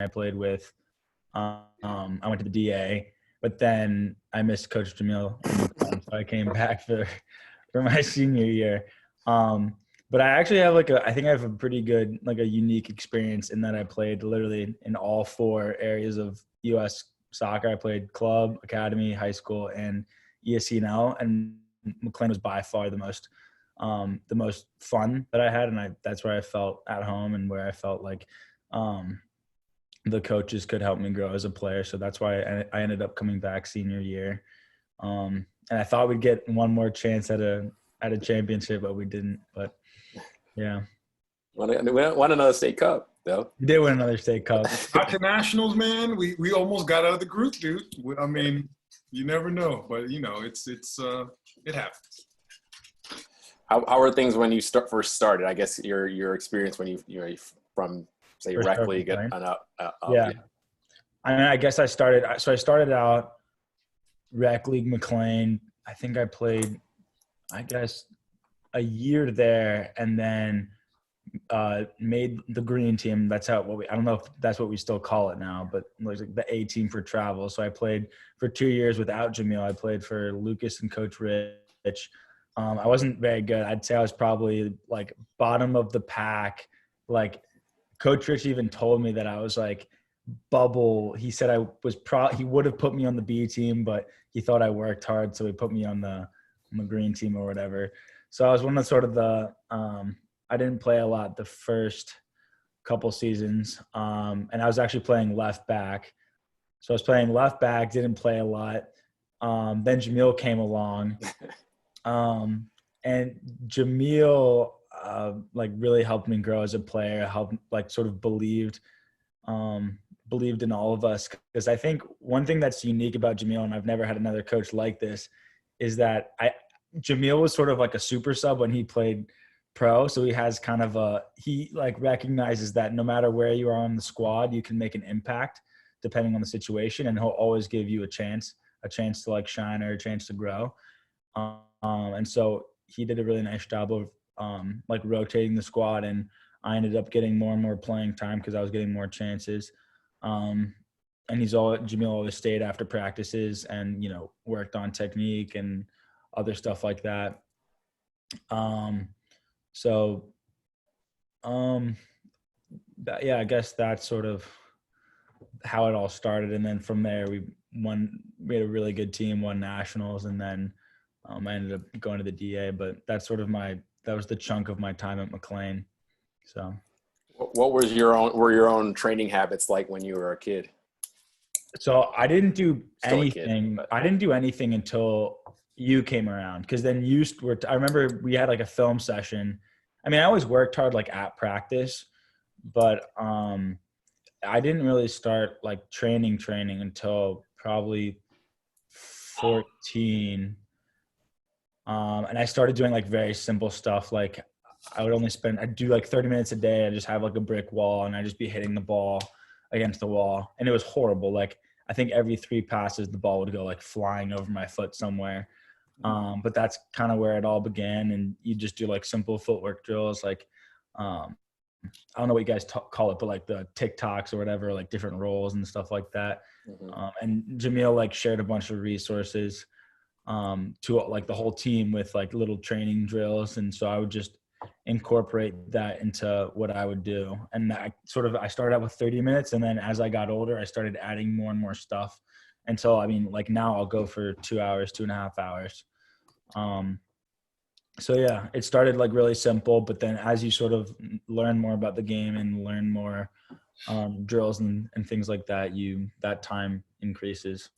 I played with. I went to the DA, but then I missed Coach Jamil, so I came back for my senior year. But I actually have I think I have a pretty good, a unique experience in that I played literally in all 4 areas of U.S. soccer. I played club, academy, high school, and ESCNL, and McLean was by far the most fun that I had, and that's where I felt at home and where I felt like the coaches could help me grow as a player. So that's why I ended up coming back senior year, and I thought we'd get one more chance at a championship, but we didn't. But yeah, won another state cup though. We did win another state cup. Got to nationals, man. We almost got out of the group, dude. I mean, you never know, but it happens. How are things when you first started? I guess your experience when you're from say rec league and up. Yeah. I mean, I guess I started out rec league McLean. I think I played, a year there, and then made the green team. That's how I don't know if that's what we still call it now, but like the A team for travel. So I played for 2 years without Jamil. I played for Lucas and Coach Rich. I wasn't very good. I'd say I was probably like bottom of the pack. Like Coach Rich even told me that I was like bubble. He said he would have put me on the B team, but he thought I worked hard, so he put me on the green team or whatever. So I was one of I didn't play a lot the first couple seasons, and I was actually playing left back. So I was playing left back, didn't play a lot. Then Jamil came along. And Jamil, really helped me grow as a player, believed in all of us. Because I think one thing that's unique about Jamil, and I've never had another coach like this, is that Jamil was sort of like a super sub when he played pro. So he has he recognizes that no matter where you are on the squad, you can make an impact depending on the situation. And he'll always give you a chance to shine or a chance to grow. And so he did a really nice job of rotating the squad, and I ended up getting more and more playing time because I was getting more chances. And Jamil always stayed after practices and, worked on technique and other stuff like that. I guess that's sort of how it all started. And then from there we had a really good team, won nationals, and then I ended up going to the DA, but that's sort of that was the chunk of my time at McLean. So what were your own training habits like when you were a kid? So I didn't do anything. I didn't do anything until you came around. Cause then I remember we had a film session. I mean, I always worked hard at practice, but I didn't really start training until probably 14. And I started doing very simple stuff. I'd do 30 minutes a day. I just have a brick wall, and I'd just be hitting the ball against the wall. And it was horrible. I think every 3 passes, the ball would go flying over my foot somewhere. But that's kind of where it all began. And you just do simple footwork drills. I don't know what you guys call it, but the TikToks or whatever, different roles and stuff like that. Mm-hmm. And Jamil shared a bunch of resources to the whole team with little training drills. And so I would just incorporate that into what I would do. And I started out with 30 minutes. And then as I got older, I started adding more and more stuff until, now I'll go for 2 hours, 2.5 hours. So yeah, it started really simple, but then as you sort of learn more about the game and learn more drills and things like that, that time increases.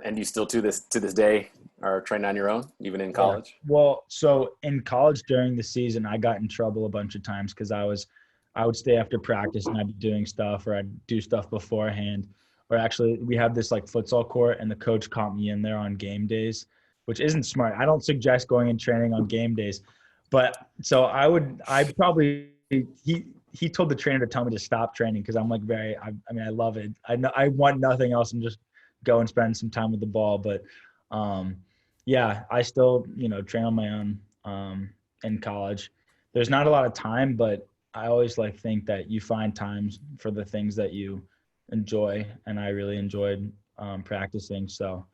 And you still to this day are training on your own, even in college? Yeah. Well, so in college during the season, I got in trouble a bunch of times because I would stay after practice and I'd be doing stuff, or I'd do stuff beforehand. Or actually, we have this futsal court, and the coach caught me in there on game days, which isn't smart. I don't suggest going and training on game days, but so he told the trainer to tell me to stop training because I'm I love it. I want nothing else and just go and spend some time with the ball. But I still, train on my own in college. There's not a lot of time, but I always like think that you find times for the things that you enjoy, and I really enjoyed practicing. So,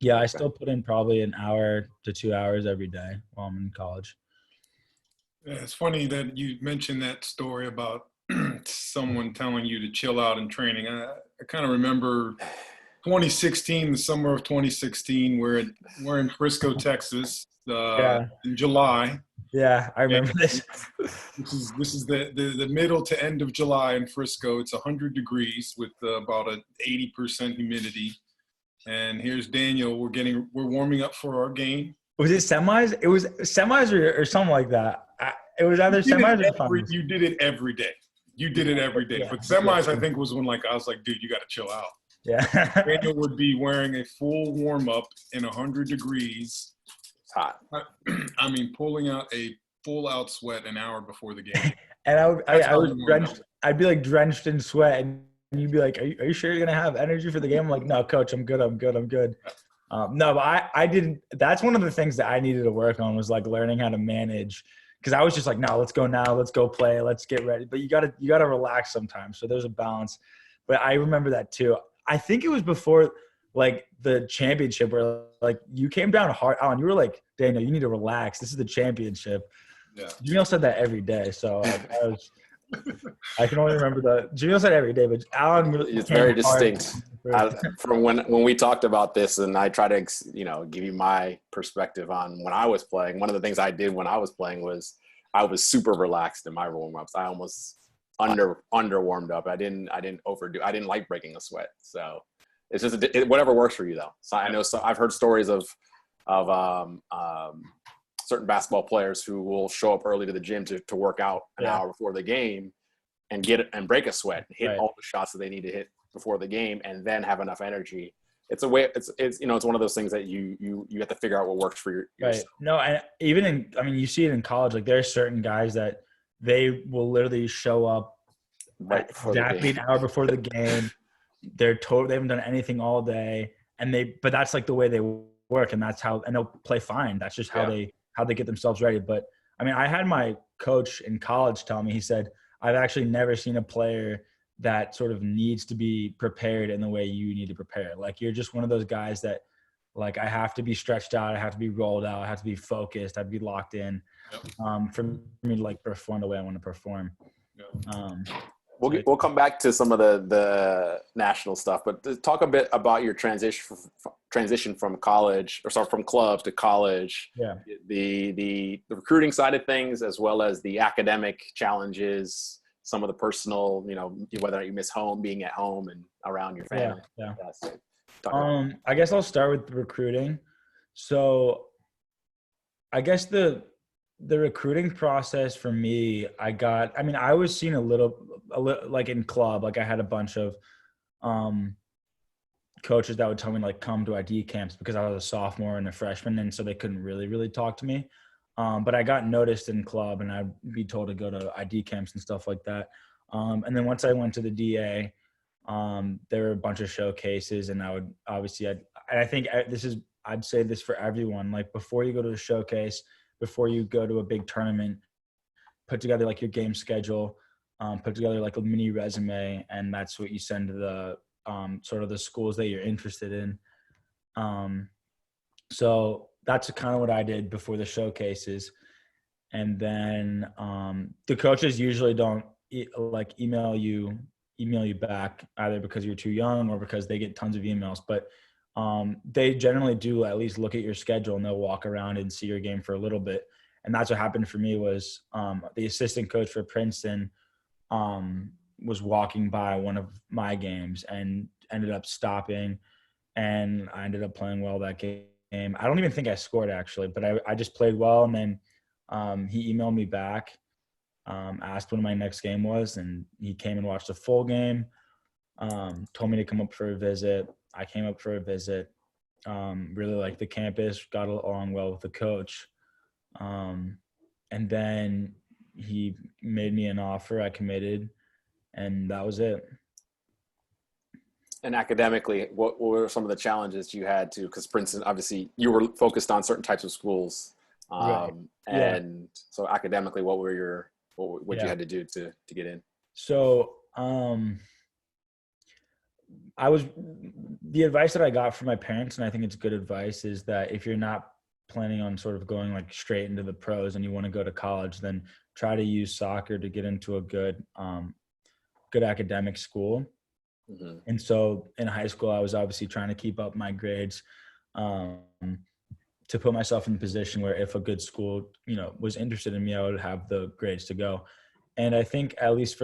yeah, I still put in probably an hour to 2 hours every day while I'm in college. Yeah, it's funny that you mentioned that story about someone telling you to chill out in training. I kind of remember 2016, the summer of 2016. We're in Frisco, Texas, Yeah, in July. yeah, I remember this. This is the middle to end of July in Frisco. It's 100 degrees with about a 80% humidity. And here's Daniel. We're warming up for our game. Was it semis? It was semis or something like that. It was either semis or finals. You did it every day. You did it every day. Yeah. But semis, I think, was when I was like, dude, you got to chill out. Yeah. Daniel would be wearing a full warm up in 100 degrees. It's hot. I mean, pulling out a full out sweat an hour before the game. And I was drenched. I'd be like drenched in sweat, and you'd be like, "Are you sure you're gonna have energy for the game?" I'm like, "No, coach, I'm good. No, but I didn't. That's one of the things that I needed to work on was like learning how to manage, because I was just like, "No, let's go now. Let's go play. Let's get ready." But you gotta relax sometimes. So there's a balance. But I remember that too. I think it was before like the championship where like you came down hard on. You were like, "Daniel, you need to relax. This is the championship." Yeah. Jamil said that every day. So I can only remember that. Jamil said every day, but Alan really it's very distinct. From when we talked about this, and I try to give you my perspective on when I was playing. One of the things I did when I was playing was I was super relaxed in my warm ups. I almost under warmed up. I didn't overdo. I didn't like breaking a sweat. So it's just whatever works for you though. So I know I've heard stories of certain basketball players who will show up early to the gym to work out an hour before the game and break a sweat and hit all the shots that they need to hit before the game and then have enough energy. It's a way, it's one of those things that you have to figure out what works for yourself. Right. No, and even you see it in college, like there are certain guys that they will literally show up exactly an hour before the game. They haven't done anything all day, but that's like the way they work, and that's how, and they'll play fine. That's just how they get themselves ready. But I had my coach in college tell me, he said, I've actually never seen a player that sort of needs to be prepared in the way you need to prepare. Like you're just one of those guys that like, I have to be stretched out. I have to be rolled out. I have to be focused. I have to be locked in for me to like perform the way I want to perform. We'll come back to some of the national stuff, but talk a bit about your transition from college, from clubs to college. Yeah. The recruiting side of things, as well as the academic challenges, some of the personal, whether or not you miss being at home and around your family. Yeah. So I guess I'll start with the recruiting. So I guess the recruiting process for me, I was seen a little like in club, like I had a bunch of coaches that would tell me like come to ID camps because I was a sophomore and a freshman, and so they couldn't really talk to me. But I got noticed in club, and I'd be told to go to ID camps and stuff like that. And then once I went to the DA, there were a bunch of showcases, and I would obviously, I'd say this for everyone, like before you go to a showcase, before you go to a big tournament, put together like your game schedule, put together like a mini resume, and that's what you send to the sort of the schools that you're interested in. So that's kind of what I did before the showcases. And then the coaches usually don't email you back either because you're too young or because they get tons of emails. But they generally do at least look at your schedule, and they'll walk around and see your game for a little bit. And that's what happened for me was the assistant coach for Princeton was walking by one of my games and ended up stopping, and I ended up playing well that game. I don't even think I scored actually, but I just played well. And then he emailed me back, asked when my next game was, and he came and watched the full game, told me to come up for a visit. I came up for a visit, really liked the campus, got along well with the coach. And then he made me an offer. I committed, and that was it. And academically, what were some of the challenges you had to, because Princeton, obviously you were focused on certain types of schools. Right. Yeah. And so academically, what you Yeah. had to do to get in? So, the advice that I got from my parents, and I think it's good advice, is that if you're not planning on sort of going like straight into the pros and you want to go to college, then try to use soccer to get into a good academic school. Mm-hmm. And so in high school, I was obviously trying to keep up my grades, um, to put myself in a position where if a good school, was interested in me, I would have the grades to go. And I think at least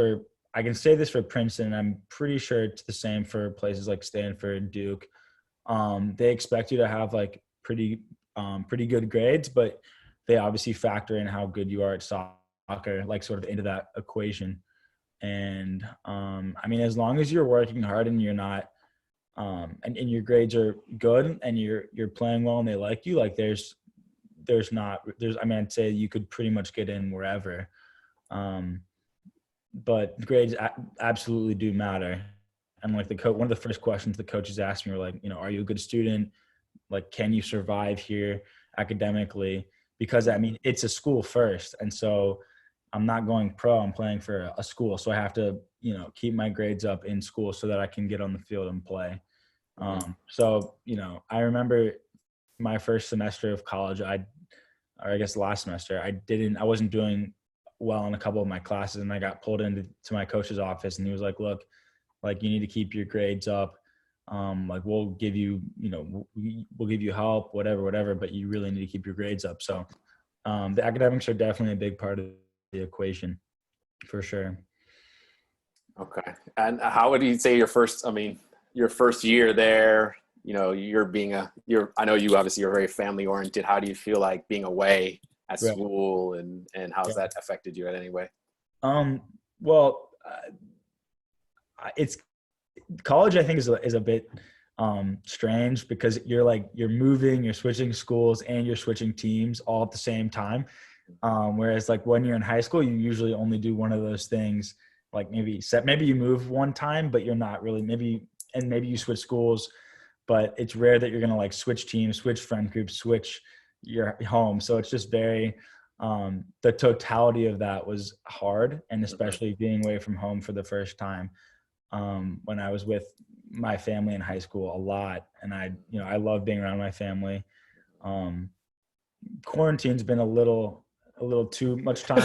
I can say this for Princeton, and I'm pretty sure it's the same for places like Stanford and Duke. They expect you to have like pretty good grades, but they obviously factor in how good you are at soccer, like sort of into that equation. And I mean, as long as you're working hard and you're not, and your grades are good and you're playing well and they like you, like I mean, I'd say you could pretty much get in wherever. But grades absolutely do matter. And like one of the first questions the coaches asked me were like, are you a good student? Like, can you survive here academically? Because I mean, it's a school first. And so I'm not going pro, I'm playing for a school. So I have to, keep my grades up in school so that I can get on the field and play. So, I remember my first semester of college, or I guess last semester, I wasn't doing well in a couple of my classes, and I got pulled into my coach's office, and he was like, look, like, you need to keep your grades up. Like, we'll give you, we'll give you help, whatever, but you really need to keep your grades up. So the academics are definitely a big part of the equation for sure. Okay. And how would you say your first year there, I know you obviously you're very family oriented. How do you feel like being away at Right. school, and how's that affected you in any way? Well, it's college, I think is a bit strange because you're moving, you're switching schools, and you're switching teams all at the same time. Whereas like when you're in high school, you usually only do one of those things. Like maybe you move one time, but you're not really maybe you switch schools, but it's rare that you're going to like switch teams, switch friend groups, switch your home. So it's just very, the totality of that was hard. And especially being away from home for the first time, when I was with my family in high school a lot. And I love being around my family. Quarantine's been a little too much time.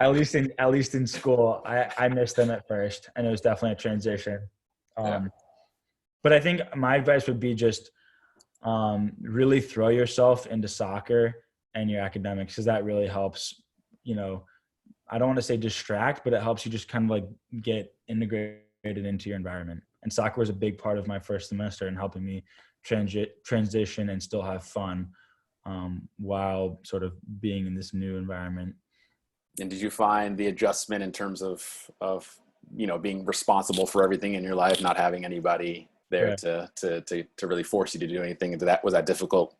at least in school, I missed them at first, and it was definitely a transition. But I think my advice would be just really throw yourself into soccer and your academics, because that really helps. I don't want to say distract, but it helps you just kind of like get integrated into your environment. And soccer was a big part of my first semester in helping me transition and still have fun while sort of being in this new environment. And did you find the adjustment in terms of being responsible for everything in your life, not having anybody there to really force you to do anything? Was that difficult?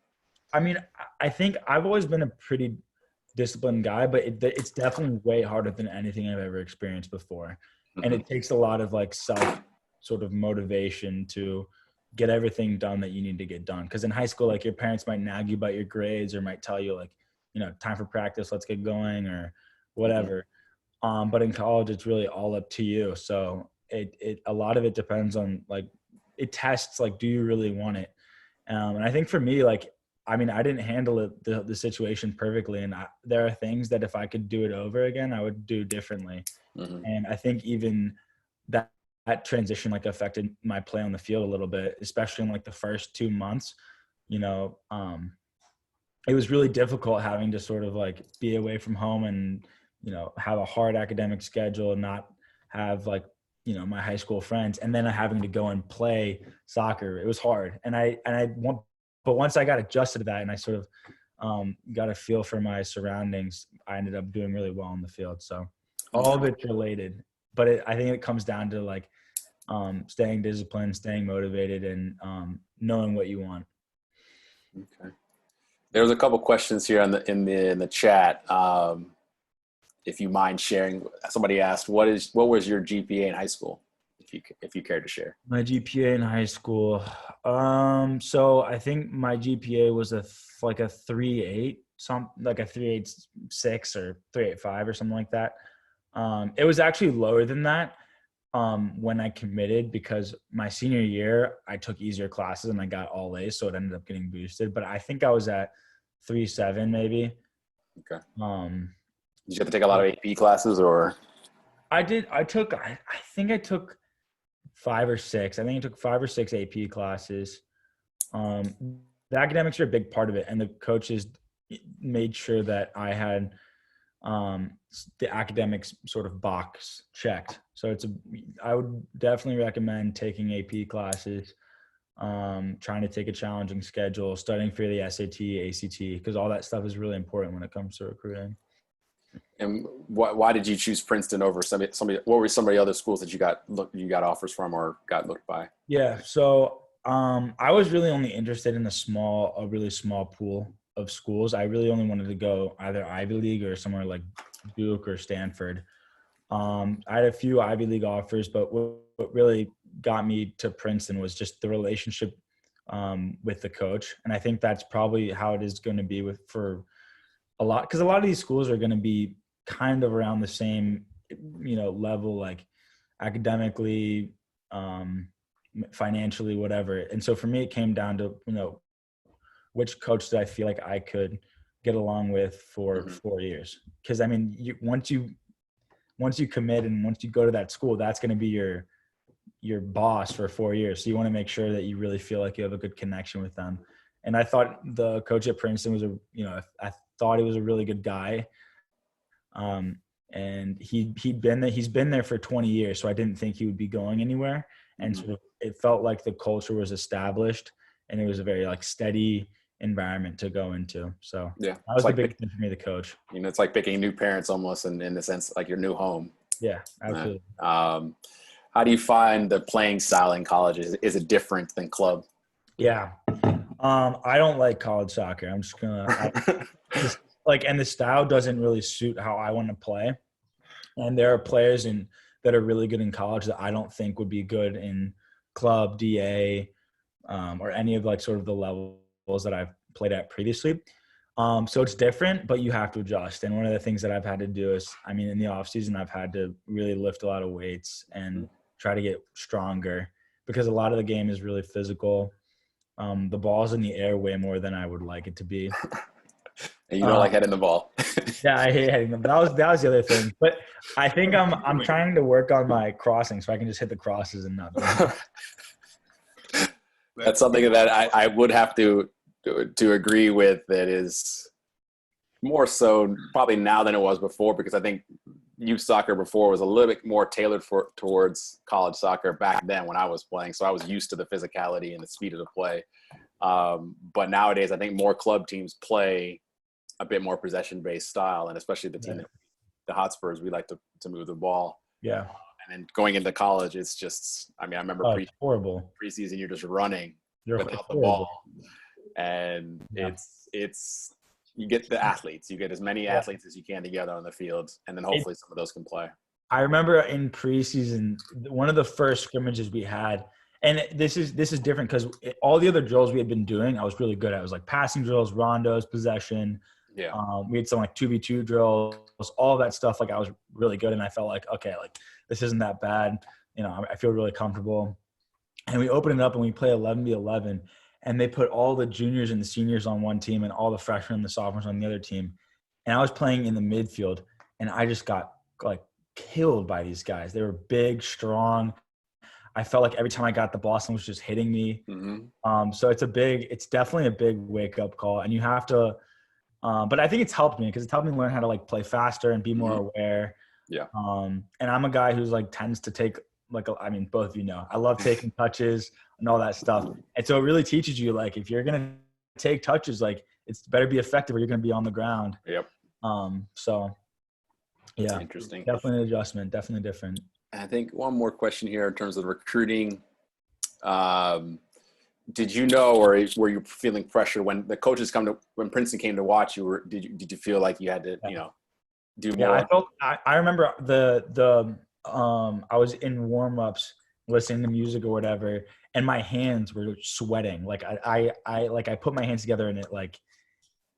I mean, I think I've always been a pretty disciplined guy, but it's definitely way harder than anything I've ever experienced before. And it takes a lot of like self sort of motivation to get everything done that you need to get done. Because in high school, like your parents might nag you about your grades or might tell you like, time for practice, let's get going or whatever. But in college, it's really all up to you. So a lot of it depends on like, it tests like, do you really want it? And I think for me, like, I mean, I didn't handle the situation perfectly. And there are things that if I could do it over again, I would do differently. And I think even that transition like affected my play on the field a little bit, especially in like the first 2 months. It was really difficult having to sort of like be away from home and, have a hard academic schedule and not have like, my high school friends, and then having to go and play soccer. It was hard. But once I got adjusted to that and I sort of got a feel for my surroundings, I ended up doing really well on the field. So all of it's related, but I think it comes down to like staying disciplined, staying motivated, and knowing what you want. Okay. There was a couple questions here in the chat. If you mind sharing, somebody asked, what was your GPA in high school? if you care to share. My GPA in high school. So I think my GPA was like a 3.8, like a 3.86 or 3.85 or something like that. It was actually lower than that when I committed, because my senior year I took easier classes and I got all A's, so it ended up getting boosted. But I think I was at 3.7 maybe. Okay. Did you have to take a lot of AP classes, or? I did. I think I took 5 or 6. I think I took 5 or 6 AP classes. The academics are a big part of it, and the coaches made sure that I had the academics sort of box checked. So I would definitely recommend taking AP classes, trying to take a challenging schedule, studying for the SAT, ACT, because all that stuff is really important when it comes to recruiting. And why did you choose Princeton over somebody? What were some of the other schools that you got offers from or got looked by? Yeah, so I was really only interested in a really small pool of schools. I really only wanted to go either Ivy League or somewhere like Duke or Stanford. I had a few Ivy League offers, but what really got me to Princeton was just the relationship with the coach, and I think that's probably how it is going to be for a lot, because a lot of these schools are going to be kind of around the same, level, like academically, financially, whatever. And so for me, it came down to, which coach did I feel like I could get along with for 4 years? Because I mean, once you commit and once you go to that school, that's going to be your boss for 4 years. So you want to make sure that you really feel like you have a good connection with them. And I thought the coach at Princeton was I thought he was a really good guy. And he's been there for 20 years. So I didn't think he would be going anywhere. And sort of, it felt like the culture was established and it was a very like steady environment to go into. So yeah, that was the big thing for me, the coach. It's like picking new parents almost in the sense like your new home. Yeah, absolutely. How do you find the playing style in college? Is it different than club? Yeah. I don't like college soccer. I'm just and the style doesn't really suit how I want to play. And there are players that are really good in college that I don't think would be good in club, DA, or any of like sort of the levels that I've played at previously. So it's different, but you have to adjust. And one of the things that I've had to do is, in the off season, I've had to really lift a lot of weights and try to get stronger, because a lot of the game is really physical. The ball's in the air way more than I would like it to be. And you don't like hitting the ball. Yeah, I hate hitting them. That was the other thing. But I think I'm trying to work on my crossing so I can just hit the crosses and not. That's something that I would have to agree with. That is more so probably now than it was before, because I think youth soccer before was a little bit more tailored towards college soccer back then when I was playing. So I was used to the physicality and the speed of the play. But nowadays, I think more club teams play a bit more possession-based style, and especially the team, the Hotspurs, we like to move the ball. Yeah. And then going into college, it's just, I remember horrible. Preseason, you're just running without the ball. And it's you get the athletes. You get as many athletes as you can together on the field, and then hopefully some of those can play. I remember in preseason, one of the first scrimmages we had, and this is different because all the other drills we had been doing, I was really good at. It was like passing drills, rondos, possession. Yeah. We had some like 2v2 drills, all of that stuff. Like I was really good, and I felt like, okay, like this isn't that bad. I feel really comfortable. And we open it up and we play 11v11, and they put all the juniors and the seniors on one team and all the freshmen and the sophomores on the other team. And I was playing in the midfield, and I just got like killed by these guys. They were big, strong. I felt like every time I got the ball, someone was just hitting me. Mm-hmm. So it's definitely a big wake up call, and you have to. But I think it's helped me because it's helped me learn how to like play faster and be more aware. Yeah. And I'm a guy who's like tends to take both of you know, I love taking touches and all that stuff. And so it really teaches you, like, if you're going to take touches, like it's better be effective or you're going to be on the ground. Yep. So yeah, interesting. Definitely an adjustment. Definitely different. I think one more question here in terms of recruiting. Did you know, or were you feeling pressure when the coaches when Princeton came to watch you? Did you feel like you had to, do more? Yeah, I remember I was in warm-ups listening to music or whatever, and my hands were sweating. Like I put my hands together and it like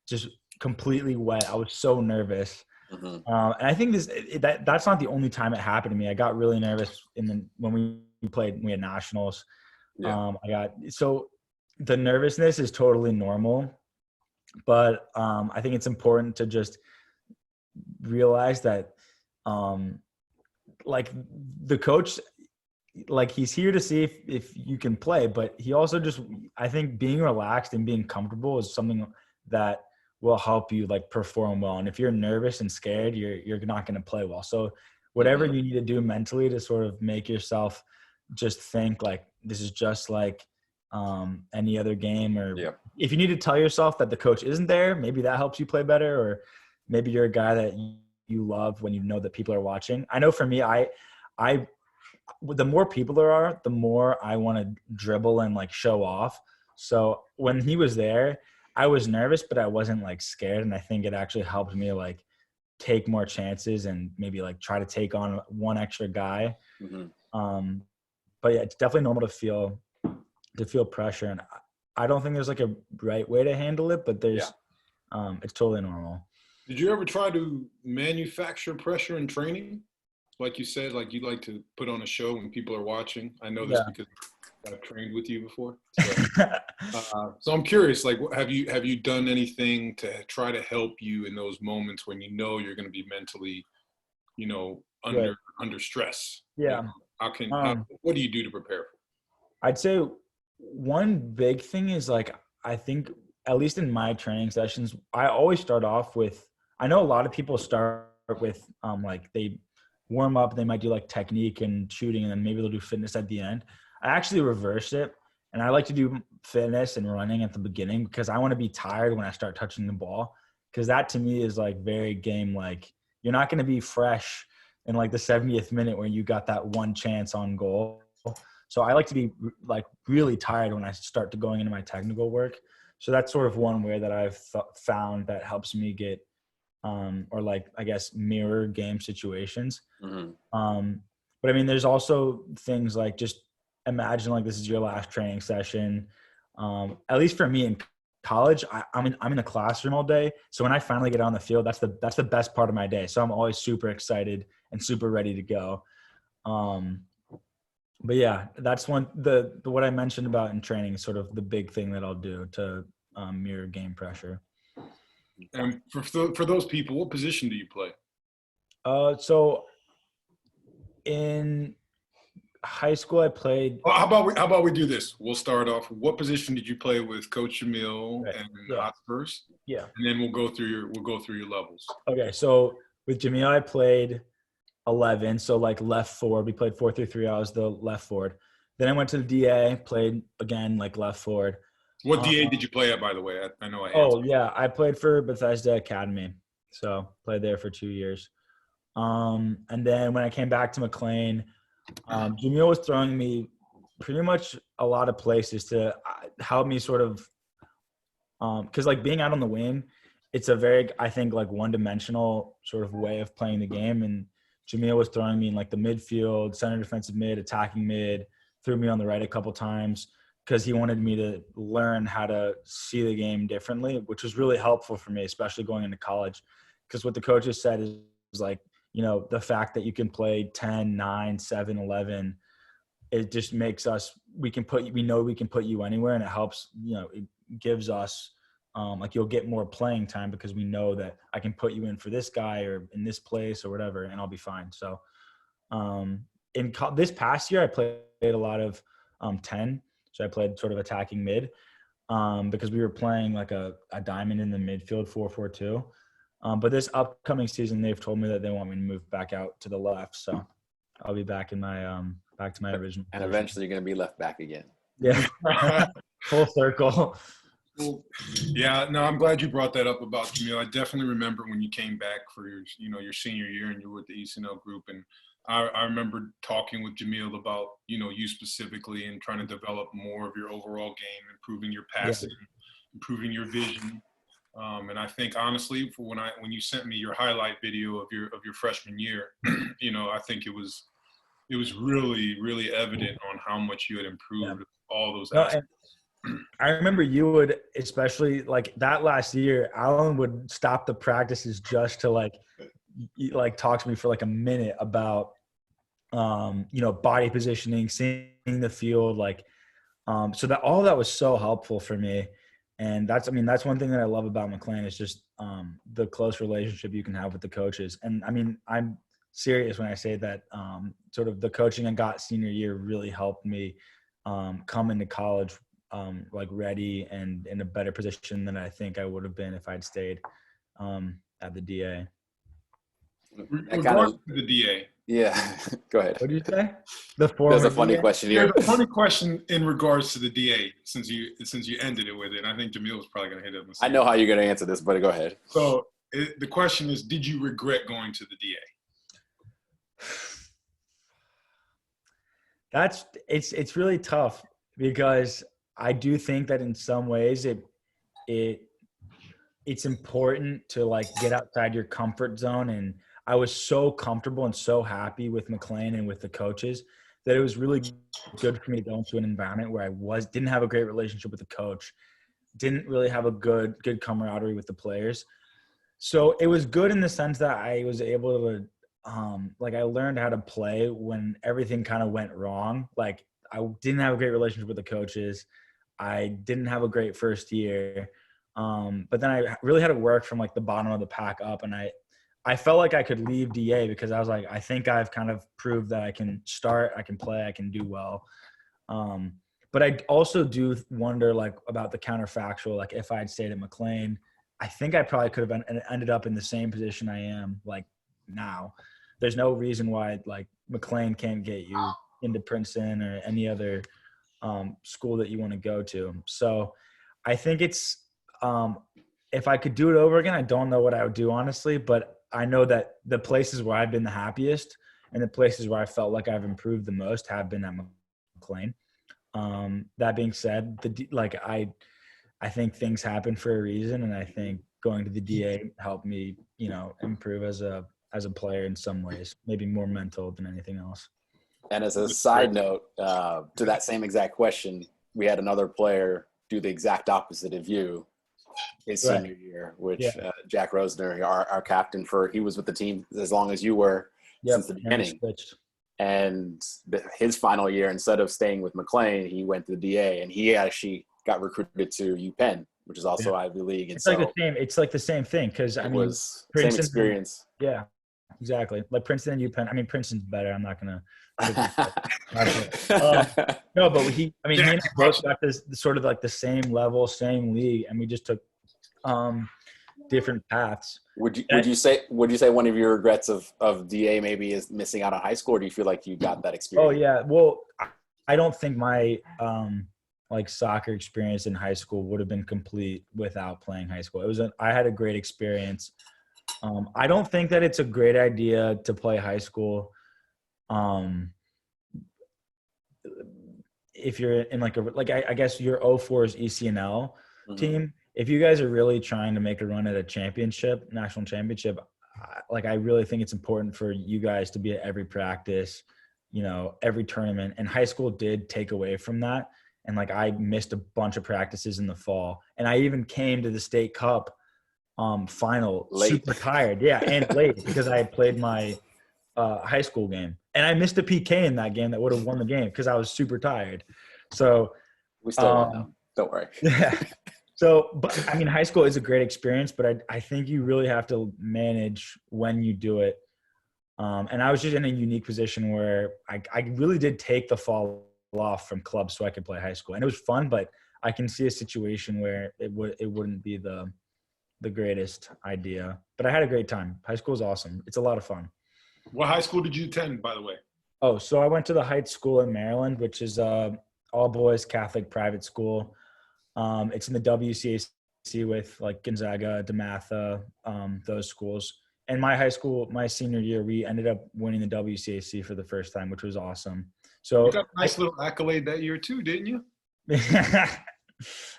just completely wet. I was so nervous. Mm-hmm. And I think that's not the only time it happened to me. I got really nervous when we had nationals. Yeah. So the nervousness is totally normal, but I think it's important to just realize that like the coach, like he's here to see if you can play, but he also just, I think being relaxed and being comfortable is something that will help you like perform well. And if you're nervous and scared, you're not going to play well. So whatever you need to do mentally to sort of make yourself just think like this is just like any other game, or if you need to tell yourself that the coach isn't there, maybe that helps you play better, or maybe you're a guy that you love when you know that people are watching. I know for me, I the more people there are, the more I want to dribble and like show off. So when he was there, I was nervous, but I wasn't like scared. And I think it actually helped me like take more chances and maybe like try to take on one extra guy. But yeah, it's definitely normal to feel pressure. And I don't think there's like a right way to handle it, but there's, it's totally normal. Did you ever try to manufacture pressure in training? Like you said, like you like to put on a show when people are watching. I know this because I've trained with you before. So I'm curious, like, have you done anything to try to help you in those moments when you know you're going to be mentally, under stress? Yeah. What do you do to prepare for it? I'd say one big thing is like, I think at least in my training sessions, I always start off with, I know a lot of people start with like they warm up, they might do like technique and shooting, and then maybe they'll do fitness at the end. I actually reverse it, and I like to do fitness and running at the beginning because I want to be tired when I start touching the ball, because that to me is like very game, like you're not going to be fresh in like the 70th minute where you got that one chance on goal. So I like to be like really tired when I start to going into my technical work. So that's sort of one way that I've found that helps me get or like, I guess, mirror game situations. But I mean, there's also things like just imagine like this is your last training session. At least for me in college, I'm in a classroom all day. So when I finally get on the field, that's the best part of my day. So I'm always super excited and super ready to go. But yeah, that's what I mentioned about in training is sort of the big thing that I'll do to mirror game pressure. And for those people, what position do you play? So in high school, I played. Well, how about we do this? We'll start off. What position did you play with Coach Jamil and Hotspurs? Yeah, and then we'll go through your levels. Okay, so with Jamil, I played 11, so like left forward. We played 4-3-3. I was the left forward. Then I went to the DA, played again like left forward. What DA did you play at, by the way? I know I answered. Oh yeah, I played for Bethesda Academy, so played there for 2 years. And then when I came back to McLean, Jamil was throwing me pretty much a lot of places to help me sort of, because like being out on the wing, it's a very, I think, like one-dimensional sort of way of playing the game. And Jamil was throwing me in like the midfield, center defensive mid, attacking mid, threw me on the right a couple times because he wanted me to learn how to see the game differently, which was really helpful for me, especially going into college. Because what the coaches said is like, the fact that you can play 10, 9, 7, 11, it just makes us, we know we can put you anywhere, and it helps, it gives us, like you'll get more playing time because we know that I can put you in for this guy or in this place or whatever, and I'll be fine. So this past year, I played a lot of 10. So I played sort of attacking mid because we were playing like a diamond in the midfield 4-4-2. But this upcoming season, they've told me that they want me to move back out to the left. So I'll be back in my back to my original. And eventually you're going to be lleft back again. Yeah. Full circle. Well, yeah, no, I'm glad you brought that up about Jamil. I definitely remember when you came back for your senior year and you were with the ECNL group. And I remember talking with Jamil about, you specifically and trying to develop more of your overall game, improving your passing, improving your vision. And I think honestly, when you sent me your highlight video of your freshman year, I think it was it was really, really evident on how much you had improved all those No, aspects. I remember you would, especially like that last year, Alan would stop the practices just to like talk to me for like a minute about, body positioning, seeing the field, so that all that was so helpful for me. And that's one thing that I love about McLean is just the close relationship you can have with the coaches. And I mean, I'm serious when I say that sort of the coaching I got senior year really helped me come into college ready and in a better position than I think I would have been if I'd stayed at the DA. Regarding the DA. Yeah, go ahead. What did you say? There's a funny DA? question here. There's a funny question in regards to the DA since you ended it with it. And I think Jamil was probably going to hit it. I know how you're going to answer this, but go ahead. So the question is, did you regret going to the DA? It's really tough because I do think that in some ways it's important to like get outside your comfort zone. And I was so comfortable and so happy with McLean and with the coaches that it was really good for me to go into an environment where didn't have a great relationship with the coach, didn't really have a good camaraderie with the players. So it was good in the sense that I was able to I learned how to play when everything kind of went wrong. Like I didn't have a great relationship with the coaches. I didn't have a great first year. But then I really had to work from like the bottom of the pack up. And I felt like I could leave DA because I was like, I think I've kind of proved that I can start, I can play, I can do well. But I also do wonder like about the counterfactual, like if I'd stayed at McLean, I think I probably could have ended up in the same position I am like now. There's no reason why like McLean can't get you into Princeton or any other school that you want to go to. So I think it's if I could do it over again, I don't know what I would do honestly, but I know that the places where I've been the happiest and the places where I felt like I've improved the most have been at McLean. That being said, I think things happen for a reason, and I think going to the DA helped me, improve as a player in some ways, maybe more mental than anything else. And as a side note to that same exact question, we had another player do the exact opposite of you his senior year, which Jack Rosner, our captain he was with the team as long as you were since the beginning. And his final year, instead of staying with McLean, he went to the DA, and he actually got recruited to UPenn, which is also Ivy League. And it's like the same thing because was Princeton, same experience. Yeah, exactly. Like Princeton and UPenn. I mean, Princeton's better. I'm not gonna. No, but he and I both got this sort of like the same level, same league, and we just took different paths. Would you say one of your regrets of DA maybe is missing out on high school, or do you feel like you got that experience? Oh yeah, well, I don't think my soccer experience in high school would have been complete without playing high school. I had a great experience. I don't think that it's a great idea to play high school. If you're in I guess your 04's ECNL team, if you guys are really trying to make a run at a national championship, I really think it's important for you guys to be at every practice, every tournament. And high school did take away from that. And I missed a bunch of practices in the fall, and I even came to the state cup final late. Super tired. Yeah. And late because I had played my high school game, and I missed a PK in that game that would have won the game because I was super tired. So we still won them. Don't worry. Yeah. So, but I mean, high school is a great experience, but I think you really have to manage when you do it. And I was just in a unique position where I really did take the fall off from clubs so I could play high school, and it was fun, but I can see a situation where it wouldn't be the greatest idea, but I had a great time. High school is awesome. It's a lot of fun. What high school did you attend, by the way? Oh, so I went to the Heights School in Maryland, which is all boys Catholic private school. It's in the WCAC with Gonzaga, DeMatha, those schools. And my high school, my senior year, we ended up winning the WCAC for the first time, which was awesome. So you got a nice little accolade that year too, didn't you?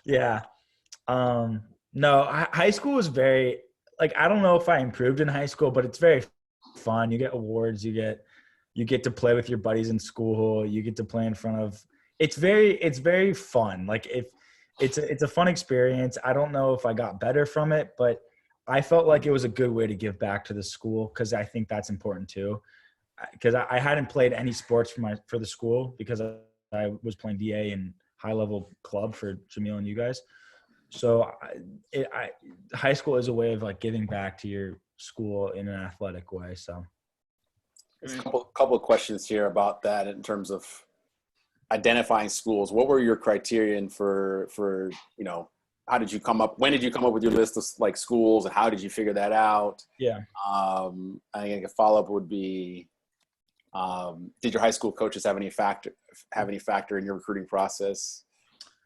Yeah. No, high school was very I don't know if I improved in high school, but it's very fun. You get awards, you get You get to play with your buddies in school. You get to play in front of. It's very fun. Like if it's a fun experience. I don't know if I got better from it, but I felt like it was a good way to give back to the school because I think that's important too. Because I hadn't played any sports for the school because I was playing DA and high level club for Jamil and you guys. So high school is a way of like giving back to your school in an athletic way. So there's a couple of questions here about that in terms of identifying schools. What were your criterion for how did you come up? When did you come up with your list of like schools, and how did you figure that out? Yeah. I think a follow up would be, did your high school coaches have any factor in your recruiting process?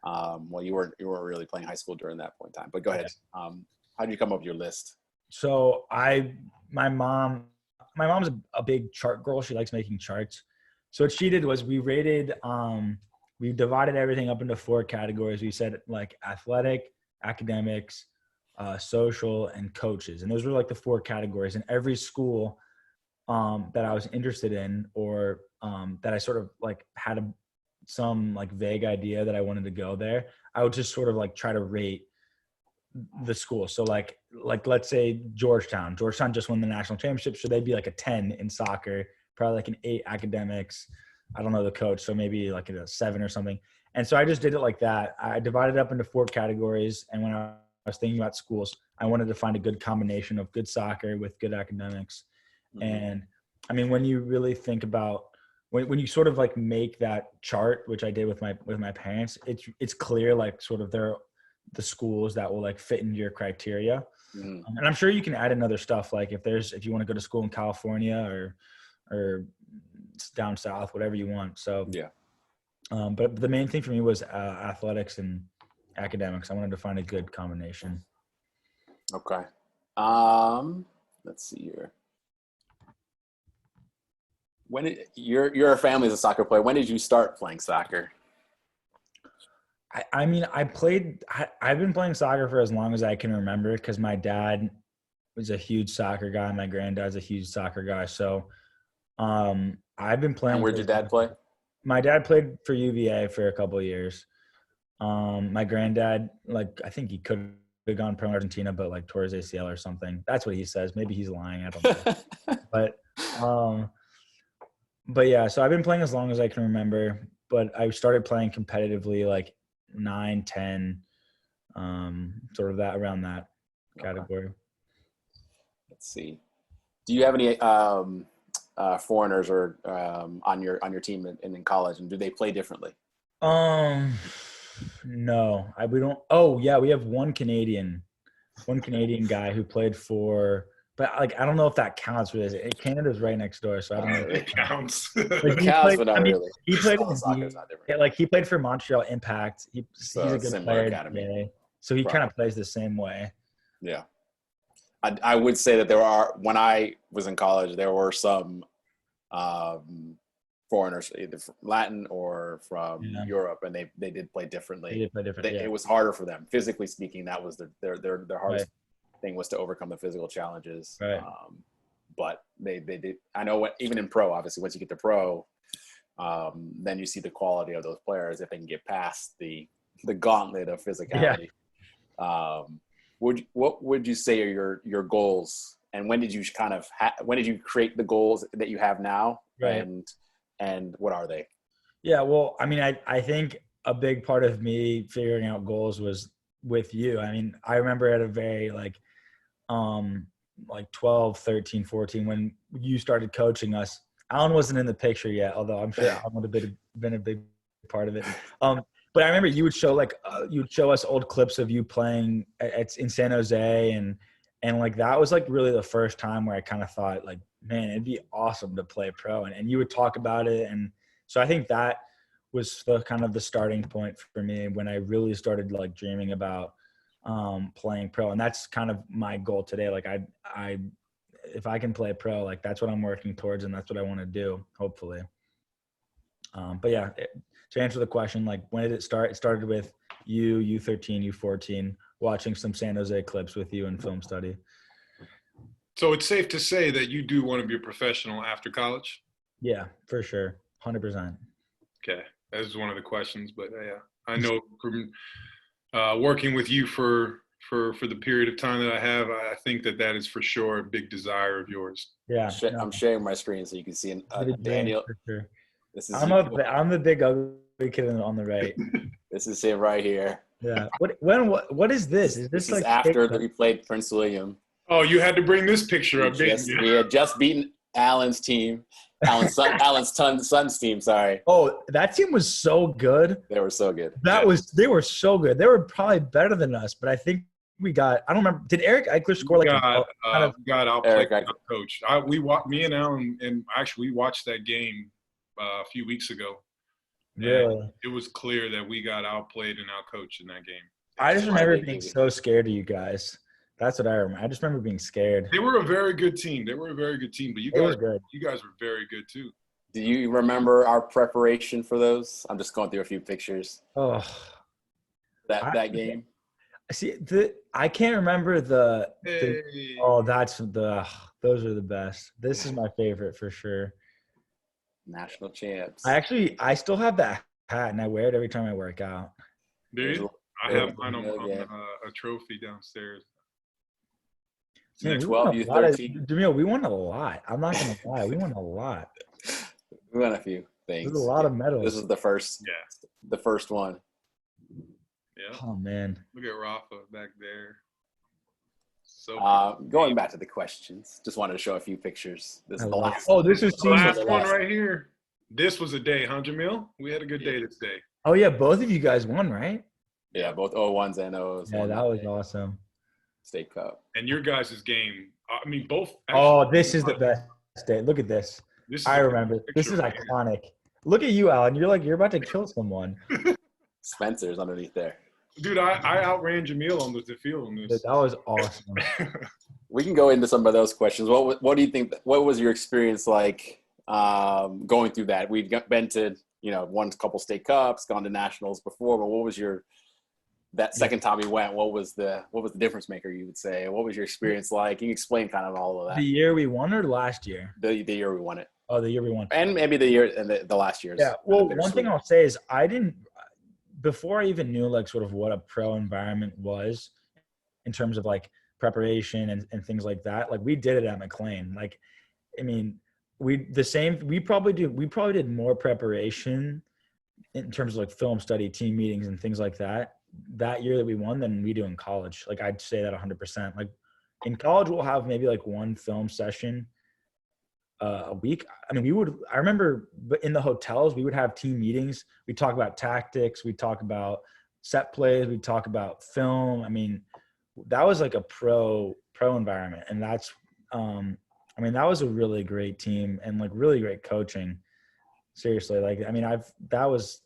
Well, you weren't really playing high school during that point in time, but go ahead. How did you come up with your list? So my mom's a big chart girl. She likes making charts. So what she did was we divided everything up into 4 categories. We said like athletic, academics, social, and coaches. And those were like the 4 categories. And every school that I was interested in or that I sort of like had some like vague idea that I wanted to go there, I would just sort of like try to rate the school. So like let's say Georgetown just won the national championship. So they'd be like a 10 in soccer, probably like an 8 academics. I don't know the coach, so maybe like a 7 or something. And so I just did it like that. I divided it up into 4 categories. And when I was thinking about schools, I wanted to find a good combination of good soccer with good academics. Mm-hmm. And I mean, when you really think about when you sort of like make that chart, which I did with my parents, it's clear like sort of the schools that will like fit into your criteria. Mm-hmm. And I'm sure you can add in other stuff. Like if you want to go to school in California or down south, whatever you want. So yeah. But the main thing for me was athletics and academics. I wanted to find a good combination. Okay. Let's see here. Your family is a soccer player. When did you start playing soccer? I mean, I've been playing soccer for as long as I can remember because my dad was a huge soccer guy. My granddad's a huge soccer guy. So I've been playing. And where'd your dad play? My dad played for UVA for a couple of years. My granddad, like, I think he could have gone pro in Argentina, but like tore his ACL or something. That's what he says. Maybe he's lying. I don't know. But yeah, so I've been playing as long as I can remember, but I started playing competitively like 9, 10, sort of that around that category. Okay. Let's see. Do you have any foreigners or on your team in college, and do they play differently? No, we don't. Oh yeah, we have one Canadian guy who played for. But like, I don't know if that counts for this. Canada's right next door, so I don't know. It counts. It counts, but not really. He played he played for Montreal Impact. He's a good player. Academy. So he kind of plays the same way. Yeah, I would say that when I was in college, there were some foreigners, either from Latin or from Europe, and they did play differently. They did play differently. It was harder for them, physically speaking. That was their hardest. Right. Thing was to overcome the physical challenges. Right. But they did. I know even in pro, obviously, once you get to pro, then you see the quality of those players if they can get past the gauntlet of physicality. Yeah. What would you say are your goals, and when did you when did you create the goals that you have now? Right. And what are they? Yeah. Well, I mean, I think a big part of me figuring out goals was with you. I mean, I remember at a very like 12, 13, 14, when you started coaching us. Alan wasn't in the picture yet, although I'm sure Alan would have been a big part of it. But I remember you would show us old clips of you playing in San Jose, and like that was like really the first time where I kind of thought like, man, it'd be awesome to play pro, and you would talk about it, and so I think that was the kind of the starting point for me when I really started like dreaming about playing pro. And that's kind of my goal today. Like if I can play pro, like that's what I'm working towards, and that's what I want to do, hopefully. But yeah, to answer the question, like when did it start? It started with you, U13, U14, watching some San Jose clips with you in film study. So it's safe to say that you do want to be a professional after college? Yeah, for sure. 100%. Okay, that was one of the questions, but yeah, I know from working with you for the period of time that I have, I think that is for sure a big desire of yours. Yeah. No, I'm sharing my screen so you can see good dream, Daniel. for sure. This is I'm the big ugly kid on the right. This is him right here. Yeah. What is this? Is This this is like after we played Prince William. Oh, you had to bring this picture up, didn't you? We had just beaten Allen's team, Allen's son's team. Sorry. Oh, that team was so good. They were so good. They were so good. They were probably better than us, but I think we got. I don't remember. Did Eric Eichler score like got outplayed by coach? Me and Alan, and actually we watched that game a few weeks ago. Really? It was clear that we got outplayed and outcoached in that game. I just remember being so scared of you guys. That's what I remember. I just remember being scared. They were a very good team. But you guys were very good too. Do you remember our preparation for those? I'm just going through a few pictures. Oh, that game. See, I can't remember those are the best. This is my favorite for sure. National champs. I still have that hat and I wear it every time I work out. Dude, I have mine on a trophy downstairs. Man, 12, you 13. Daniel, we won a lot. I'm not gonna lie, we won a lot. We won a few things. There's a lot of medals. This is the first. Yeah. The first one. Yeah. Oh man. Look at Rafa back there. So going back to the questions, just wanted to show a few pictures. This is the last. Oh, this is the last one right here. This was a day, huh, Jamil? We had a good day this day. Oh yeah, both of you guys won, right? Yeah, both 01s and O's. Yeah, that was awesome. State Cup. And your guys' game, I mean, both. Oh, this is the best day. Look at this. I remember. This is iconic. Look at you, Alan. You're about to kill someone. Spencer's underneath there. Dude, I outran Jamil on the field on this. That was awesome. We can go into some of those questions. What do you think? What was your experience like going through that? We'd been to won a couple state cups, gone to nationals before, but what was that second time you went? What was the difference maker? You would say. What was your experience like? Can you explain kind of all of that? The year we won or last year? The year we won it. Oh, the year we won. And maybe the year and the last year's. Yeah. Well, one thing I'll say is before I even knew like sort of what a pro environment was in terms of like preparation and things like that, like we did it at McLean. Like, I mean, we probably did more preparation in terms of like film study, team meetings and things like that year that we won than we do in college. Like I'd say that 100%. Like in college, we'll have maybe like one film session a week. I mean, I remember in the hotels, we would have team meetings. We'd talk about tactics. We'd talk about set plays. We'd talk about film. I mean, that was like a pro environment. And that's, that was a really great team and like really great coaching. Seriously. Like, I mean, that's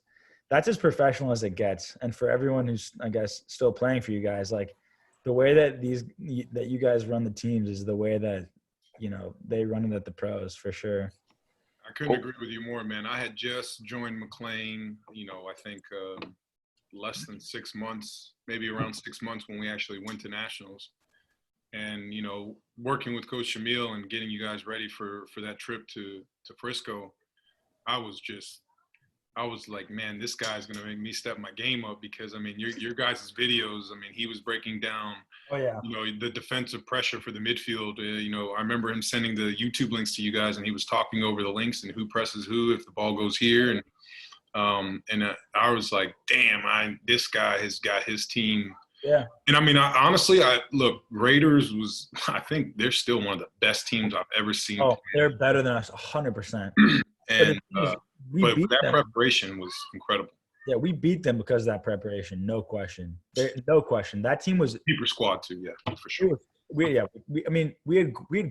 as professional as it gets. And for everyone who's, I guess, still playing for you guys, like the way that you guys run the teams is the way that, they run it at the pros for sure. I couldn't agree with you more, man. I had just joined McLean, I think less than 6 months, maybe around 6 months when we actually went to nationals. And, working with Coach Shamil and getting you guys ready for that trip to Frisco, I was like, man, this guy's going to make me step my game up because, I mean, your guys' videos, I mean, he was breaking down, the defensive pressure for the midfield. I remember him sending the YouTube links to you guys and he was talking over the links and who presses who if the ball goes here. And I was like, damn, this guy has got his team. Yeah. And I mean, honestly, Raiders I think they're still one of the best teams I've ever seen. Oh, they're better than us, 100%. And but that preparation was incredible. Yeah, we beat them because of that preparation, no question. No question. That team was deeper squad too, yeah, for sure. We had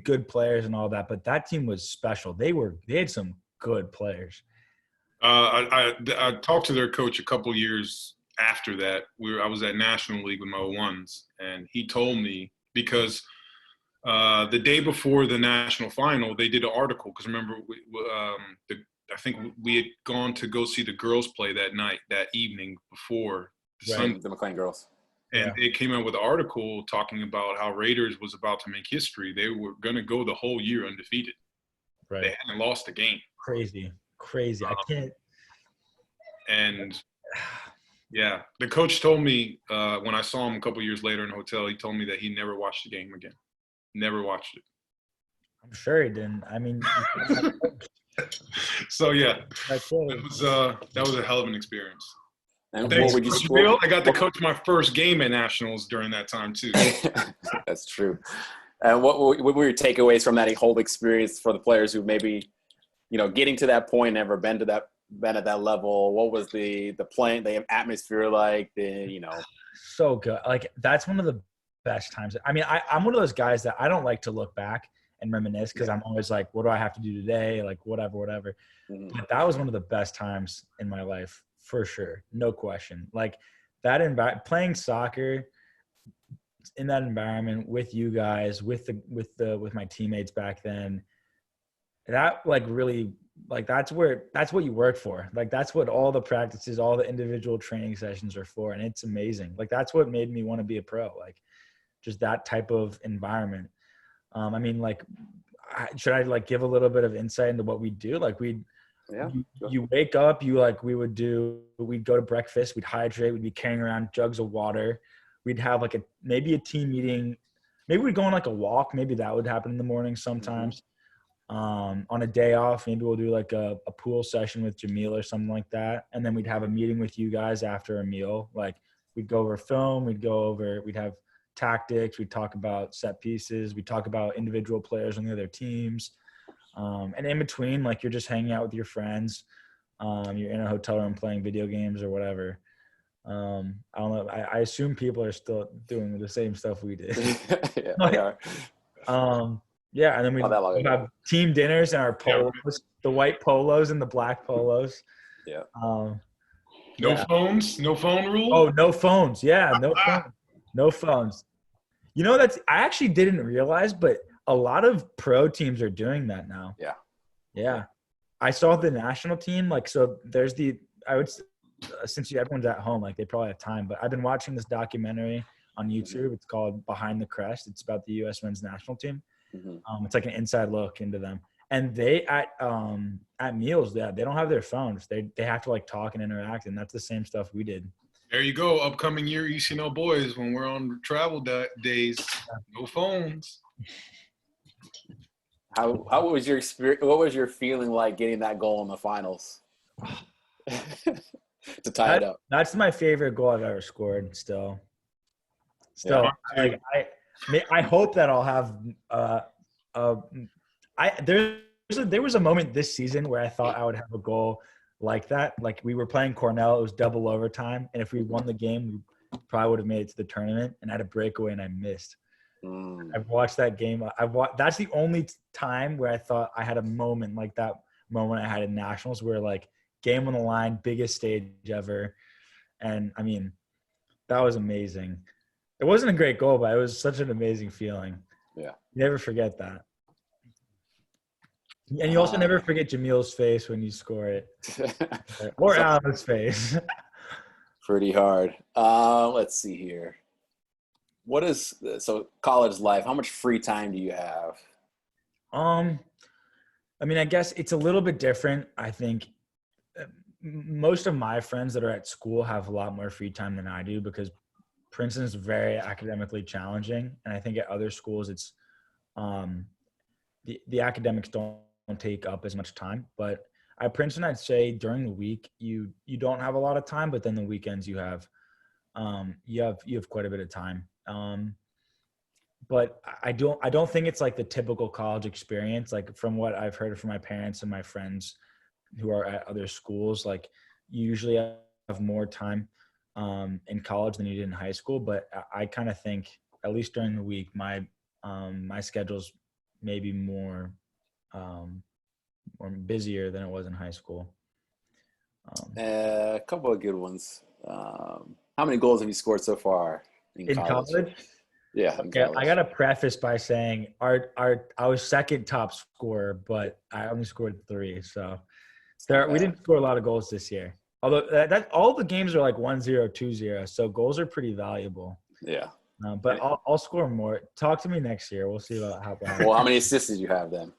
good players and all that, but that team was special. They had some good players. I talked to their coach a couple years after that. I was at National League with my ones, and he told me because the day before the national final, they did an article because remember I think we had gone to go see the girls play that evening before the McLean girls. And they came out with an article talking about how Raiders was about to make history. They were going to go the whole year undefeated. Right. They hadn't lost a game. crazy. I can't. And yeah, the coach told me when I saw him a couple years later in a hotel, he told me that he never watched the game again. Never watched it. I'm sure he didn't. I mean, so yeah, that's it. that was a hell of an experience. And Thanks, what would you Coach score? Bill. I got to coach my first game at Nationals during that time too. That's true. And what were your takeaways from that whole experience for the players who maybe, getting to that point, never been at that level? What was the atmosphere like? So good. Like, that's one of the best times. I mean, I'm one of those guys that I don't like to look back and reminisce because I'm always like, what do I have to do today? Like, whatever. Mm-hmm. But that was one of the best times in my life, for sure. No question. Like, playing soccer in that environment with you guys, with my teammates back then, that like really, like, that's what you work for. Like, that's what all the practices, all the individual training sessions are for. And it's amazing. Like, that's what made me want to be a pro. Like, just that type of environment. I mean, like, should I like give a little bit of insight into what we do? Like, you wake up, we'd go to breakfast, we'd hydrate, we'd be carrying around jugs of water. We'd have like maybe a team meeting. Maybe we'd go on like a walk. Maybe that would happen in the morning sometimes. On a day off, maybe we'll do like a pool session with Jamil or something like that. And then we'd have a meeting with you guys after a meal. Like, we'd go over film, we'd have tactics, we'd talk about set pieces, we'd talk about individual players on the other teams. And in between, like, you're just hanging out with your friends. You're in a hotel room playing video games or whatever. I don't know. I assume people are still doing the same stuff we did. Yeah, they are. Yeah, and then we'd have team dinners and our polos, the white polos and the black polos. Yeah. No phones? No phone rule? Oh, no phones. Yeah, no phones. No phones. I actually didn't realize, but a lot of pro teams are doing that now. Yeah. Yeah. I saw the national team, like, so there's since everyone's at home, like, they probably have time, but I've been watching this documentary on YouTube. It's called Behind the Crest. It's about the U.S. men's national team. Mm-hmm. It's like an inside look into them. And they at meals, yeah, they don't have their phones. They have to like talk and interact, and that's the same stuff we did. There you go. Upcoming year, ECNL boys, when we're on travel days, no phones. How was your experience? What was your feeling like getting that goal in the finals? To tie it up. That's my favorite goal I've ever scored. Still, yeah. Like, I hope that I'll have. There was a moment this season where I thought I would have a goal like that. Like, we were playing Cornell, it was double overtime, and if we won the game, we probably would have made it to the tournament. And I had a breakaway and I missed. I've watched that game. That's the only time where I thought I had a moment like that moment I had in nationals, where like, game on the line, biggest stage ever. And I mean, that was amazing. It wasn't a great goal, but it was such an amazing feeling. Yeah. You never forget that. And you also never forget Jamil's face when you score it. Or Alan's face. Pretty hard. Let's see here. So college life, how much free time do you have? I mean, I guess it's a little bit different. I think most of my friends that are at school have a lot more free time than I do, because Princeton is very academically challenging. And I think at other schools, it's the academics don't take up as much time. But at Princeton, I'd say during the week, you don't have a lot of time, but then the weekends you have quite a bit of time. But I don't think it's like the typical college experience. Like, from what I've heard from my parents and my friends who are at other schools, like, you usually have more time in college than you did in high school. But I kind of think, at least during the week, my schedule's maybe more busier than it was in high school. A couple of good ones. How many goals have you scored so far in college? Yeah. Okay, I got to preface by saying I was second top scorer, but I only scored 3. So we didn't score a lot of goals this year. Although that all the games are like 1-0, 2-0, so goals are pretty valuable. Yeah. But I'll score more. Talk to me next year. We'll see about how bad. Well, how many assists did you have then?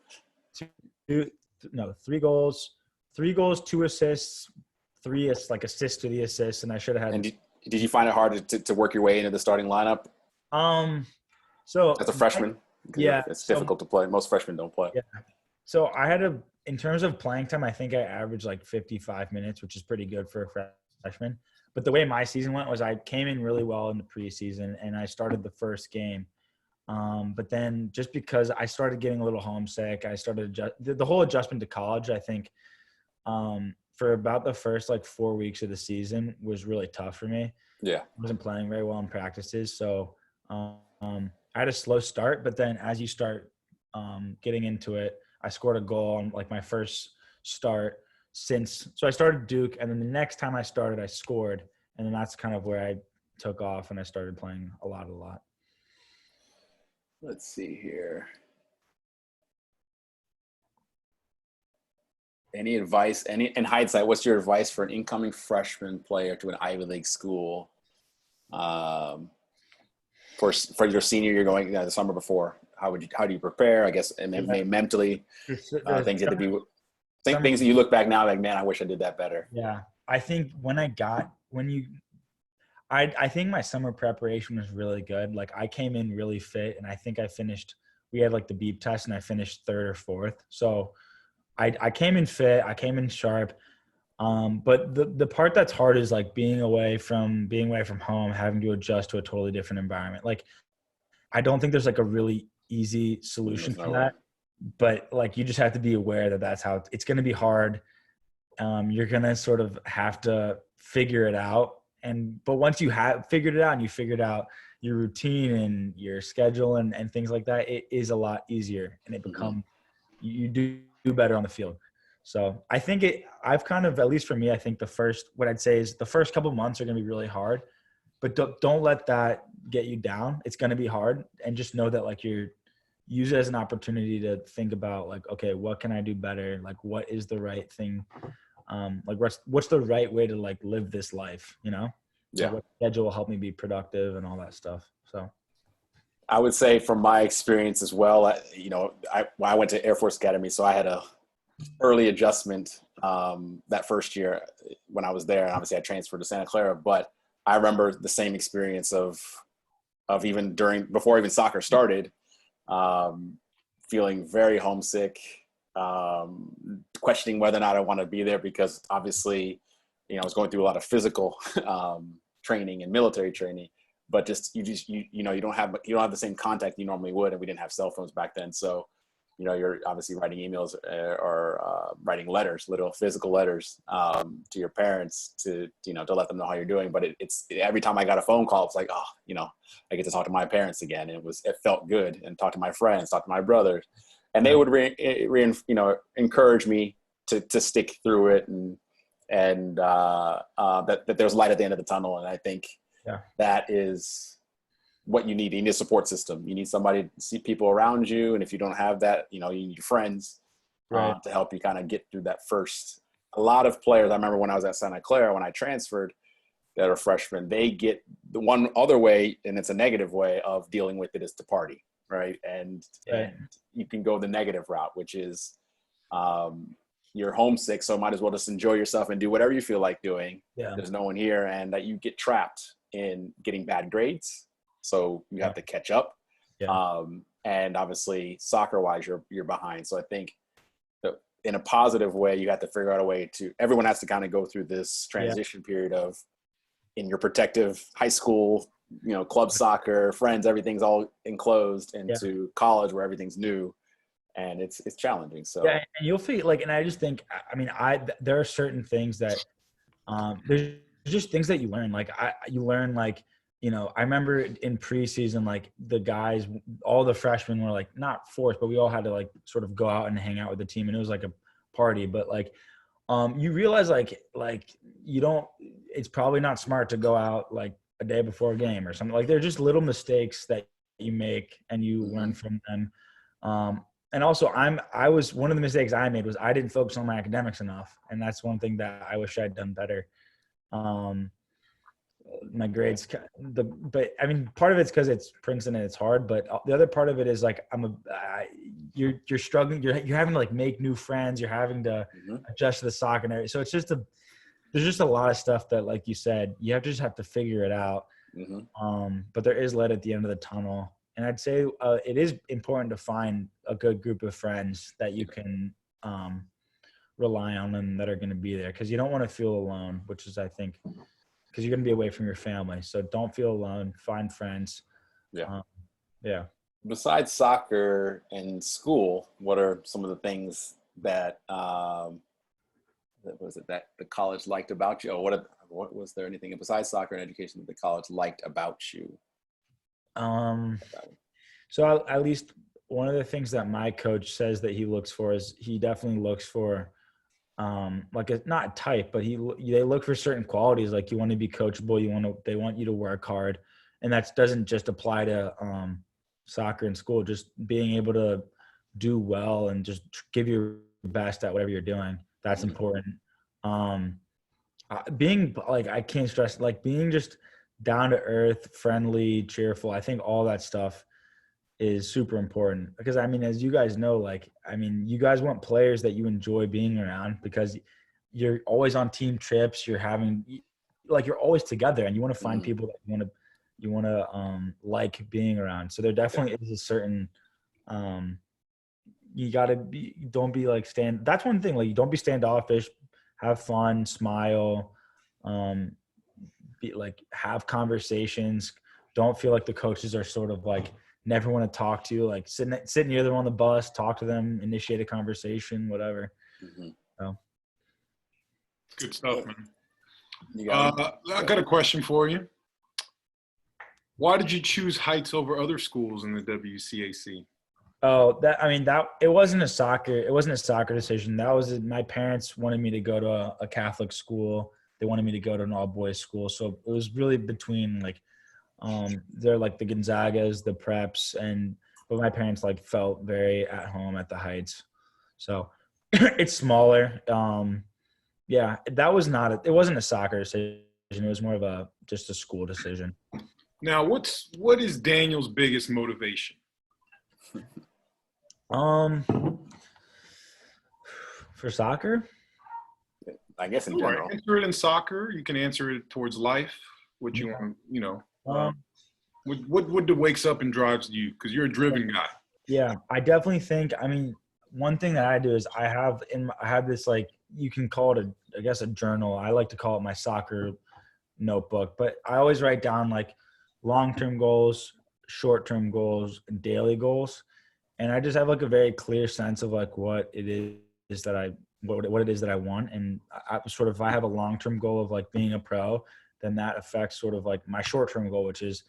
3 goals, 2 assists, 3 assists to the assists, and I should have had. And did you find it hard to work your way into the starting lineup? So As a freshman, yeah, it's difficult to play. Most freshmen don't play. Yeah. So I had in terms of playing time, I think I averaged like 55 minutes, which is pretty good for a freshman. But the way my season went was I came in really well in the preseason and I started the first game. But then just because I started getting a little homesick, I started the whole adjustment to college, I think, for about the first like 4 weeks of the season was really tough for me. Yeah. I wasn't playing very well in practices. So I had a slow start, but then as you start getting into it, I scored a goal on like my first start so I started Duke, and then the next time I started, I scored, and then that's kind of where I took off and I started playing a lot. Let's see here. Any advice? In hindsight, what's your advice for an incoming freshman player to an Ivy League school? For your senior year going the summer before, how do you prepare? I guess mentally, things you have to do. Things that you look back now like, man, I wish I did that better. Yeah, I think I think my summer preparation was really good. Like I came in really fit, and I think we had like the beep test, and I finished 3rd or 4th. So I came in fit, I came in sharp. But the part that's hard is like being away from home, having to adjust to a totally different environment. Like I don't think there's like a really easy solution for that, but like you just have to be aware that that's how it's going to be hard. You're going to sort of have to figure it out. But once you have figured it out and you figured out your routine and your schedule and things like that, it is a lot easier, and you do better on the field. So I think I've kind of, at least for me, I think what I'd say is the first couple of months are going to be really hard, but don't let that get you down. It's going to be hard, and just know that like use it as an opportunity to think about like, okay, what can I do better? Like, what is the right thing? Like what's the right way to like live this life, you know? Yeah. What schedule will help me be productive and all that stuff. So I would say from my experience as well, I went to Air Force Academy, so I had a early adjustment that first year when I was there, and obviously I transferred to Santa Clara. But I remember the same experience of even before even soccer started, feeling very homesick, questioning whether or not I want to be there, because obviously, I was going through a lot of physical training and military training, but you don't have the same contact you normally would, and we didn't have cell phones back then, so you're obviously writing emails or writing letters, little physical letters to your parents to let them know how you're doing. But it's every time I got a phone call, it's like, I get to talk to my parents again. And it felt good, and talk to my friends, talk to my brothers, and they would encourage me to stick through it, and that there's light at the end of the tunnel. And I think that is what you need. You need a support system. You need somebody to see people around you. And if you don't have that, you need your friends to help you kind of get through that first. A lot of players, I remember when I was at Santa Clara, when I transferred, that are freshmen, they get the one other way, and it's a negative way of dealing with it, is to party. Right. And you can go the negative route, which is you're homesick, so might as well just enjoy yourself and do whatever you feel like doing. Yeah. There's no one here, and that you get trapped in getting bad grades. So you have to catch up. Yeah. And obviously soccer-wise, you're behind. So I think that in a positive way, you have to figure out a way everyone has to kind of go through this transition period of, in your protective high school, club soccer, friends, everything's all enclosed, into college where everything's new. And it's challenging. So and you'll feel like, and I just think, there are certain things that there's just things that you learn. Like you learn, like, I remember in preseason, like the guys, all the freshmen were like not forced, but we all had to like sort of go out and hang out with the team, and it was like a party. But like, you realize like it's probably not smart to go out like a day before a game or something. Like they're just little mistakes that you make and you learn from them. And also one of the mistakes I made was I didn't focus on my academics enough. And that's one thing that I wish I'd done better. my grades, but I mean, part of it's because it's Princeton and it's hard, but the other part of it is like you're struggling. You're having to like make new friends. You're having to adjust to the soccer area. So it's just there's just a lot of stuff that, like you said, you just have to figure it out. But there is light at the end of the tunnel. And I'd say it is important to find a good group of friends that you can rely on and that are going to be there, because you don't want to feel alone, which is, I think, because you're going to be away from your family. So don't feel alone. Find friends. Yeah. Besides soccer and school, what are some of the things that that the college liked about you? Or what was there anything besides soccer and education that the college liked about you? So at least one of the things that my coach says that he looks for is he definitely looks for like a not type, but they look for certain qualities. Like you want to be coachable. They want you to work hard, and that doesn't just apply to soccer and school. Just being able to do well and just give your best at whatever you're doing. That's important. Being like, I can't stress, like being just down to earth, friendly, cheerful. I think all that stuff is super important, because I mean, as you guys know, like, I mean, you guys want players that you enjoy being around, because you're always on team trips. You're always together, and you want to find people that you want to like being around. So there definitely is a certain you gotta don't be like that's one thing, like, you don't be standoffish. Have fun, smile, have conversations. Don't feel like the coaches are sort of like never want to talk to you. Like sit near them on the bus, talk to them, initiate a conversation, whatever. So. Good stuff, man. I got a question for you. Why did you choose Heights over other schools in the WCAC? Oh, it wasn't a soccer decision. That was my parents wanted me to go to a Catholic school. They wanted me to go to an all boys school. So it was really between like, they're like the Gonzagas, the Preps, but my parents like felt very at home at the Heights. So it's smaller. Yeah, it wasn't a soccer decision. It was more of just a school decision. Now, what is Daniel's biggest motivation? For soccer? I guess in general. Answer it in soccer. You can answer it towards life. What you want, what wakes up and drives you? Because you're a driven guy. Yeah, I definitely think. I mean, one thing that I do is I have this, like, you can call it a journal. I like to call it my soccer notebook. But I always write down like long-term goals, short-term goals, and daily goals. And I just have like a very clear sense of like what it is that I want. And if I have a long-term goal of like being a pro, then that affects sort of like my short-term goal, which is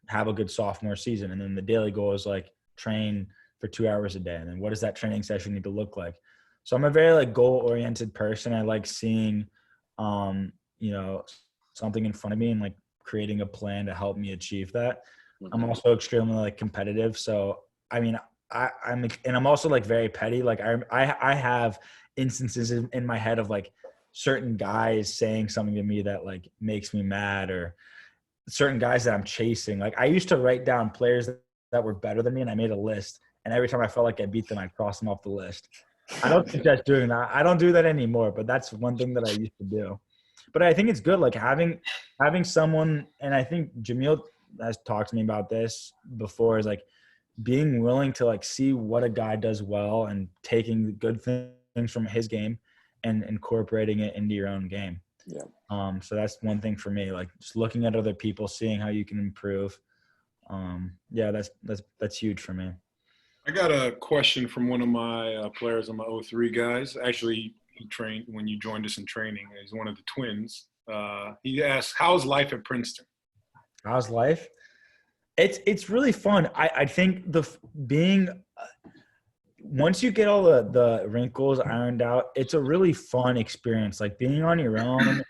have a good sophomore season. And then the daily goal is like train for 2 hours a day. And then what does that training session need to look like? So I'm a very like goal-oriented person. I like seeing, something in front of me and like creating a plan to help me achieve that. I'm also extremely like competitive. So, I mean, I'm also like very petty. Like I have instances in my head of like certain guys saying something to me that like makes me mad, or certain guys that I'm chasing. Like I used to write down players that were better than me, and I made a list. And every time I felt like I beat them, I'd cross them off the list. I don't suggest doing that. I don't do that anymore, but that's one thing that I used to do. But I think it's good, like having someone, and I think Jamil has talked to me about this before, is like being willing to like see what a guy does well and taking the good things from his game and incorporating it into your own game. Yeah. So that's one thing for me, like just looking at other people, seeing how you can improve. Yeah, that's huge for me. I got a question from one of my players on my 03 guys. Actually, he trained when you joined us in training. He's one of the twins. He asked, how's life at Princeton? How's life? It's really fun. I think once you get all the wrinkles ironed out, it's a really fun experience. Like being on your own,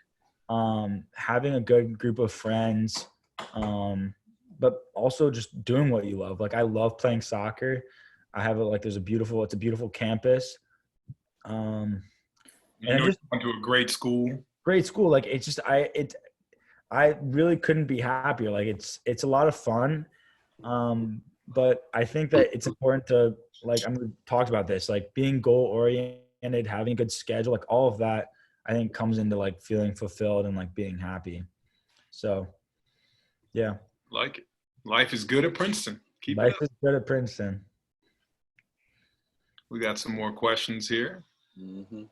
having a good group of friends, but also just doing what you love. Like I love playing soccer. I have it's a beautiful campus. And you went to a great school. Great school. Like it's just I really couldn't be happier. Like it's a lot of fun. But I think that it's important to, like, I'm talked about this, like being goal oriented, having a good schedule, like all of that, I think comes into like feeling fulfilled and like being happy. So, yeah. Like it. Life is good at Princeton. Keep Life it up. is good at Princeton. We got some more questions here. Mm-hmm.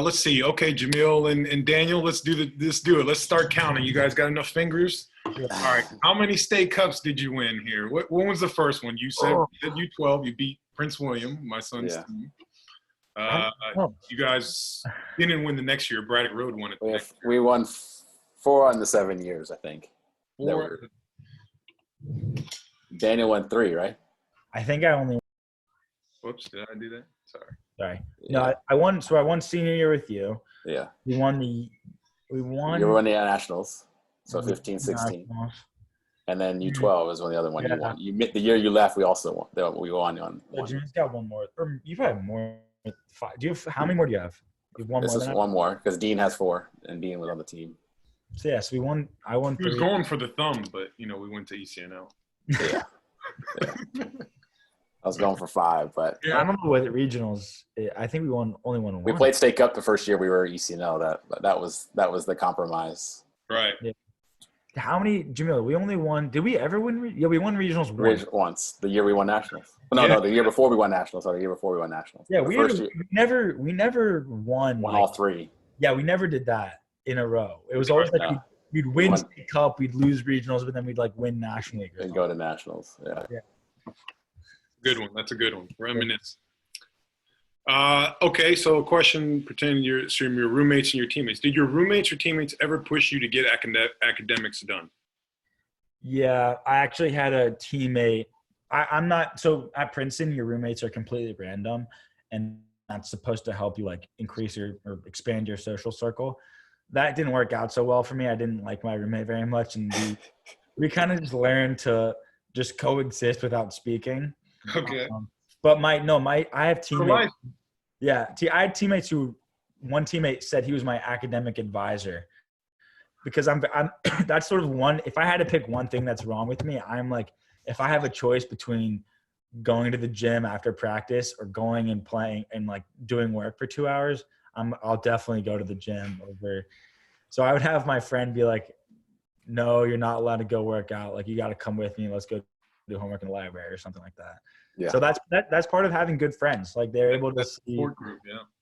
Let's see. Okay, Jamil and Daniel, let's do it. Let's start counting. You guys got enough fingers? All right. How many state cups did you win here? When was the first one? You said U12. You beat Prince William, my son's team. You guys didn't win the next year. Braddock Road won it. We won 4 on the 7 years, I think. 4. Daniel won 3, right? I think I only. Whoops, did I do that? Sorry. Yeah. No, I won. So I won senior year with you. Yeah. We won. You won the nationals. So 15, 16. Nationals. And then U12 is when the other one you won. The year you left, we also won. We won on one. Jimmy's got one more. Or you probably have more. 5. How many more do you have? You have one this more. This is one more because Dean has 4, and Dean was on the team. So yes, we won. I won. He was going for the thumb, but we went to ECNL. Yeah. I was going for 5, but I don't know what regionals. I think we only won 1. We played State Cup the first year we were ECNL. That was the compromise. Right. Yeah. How many, Jamil? We only won. Did we ever win? Yeah, we won regionals once. The year we won nationals. No, the year before we won nationals. The year before we won nationals. Yeah, we never won. Won all 3. Yeah, we never did that in a row. It was always like we'd win State Cup, we'd lose regionals, but then we'd like win National League. And go to nationals. Yeah. Good one. That's a good one. Reminisce. Okay, so a question pertaining to your roommates and your teammates. Did your roommates or teammates ever push you to get academics done? Yeah, I actually had a teammate. I'm not – so at Princeton, your roommates are completely random, and that's supposed to help you like increase or expand your social circle. That didn't work out so well for me. I didn't like my roommate very much, and we kind of just learned to just coexist without speaking. Okay. But I have teammates. Yeah, I had teammates who, one teammate said he was my academic advisor, because I'm that's sort of one. If I had to pick one thing that's wrong with me, I'm like, if I have a choice between going to the gym after practice or going and playing and like doing work for 2 hours, I'll definitely go to the gym over. So I would have my friend be like, no, you're not allowed to go work out. Like, you got to come with me. Let's go do homework in the library or something like that. Yeah. So that's part of having good friends. Like, they're able to see. Support group,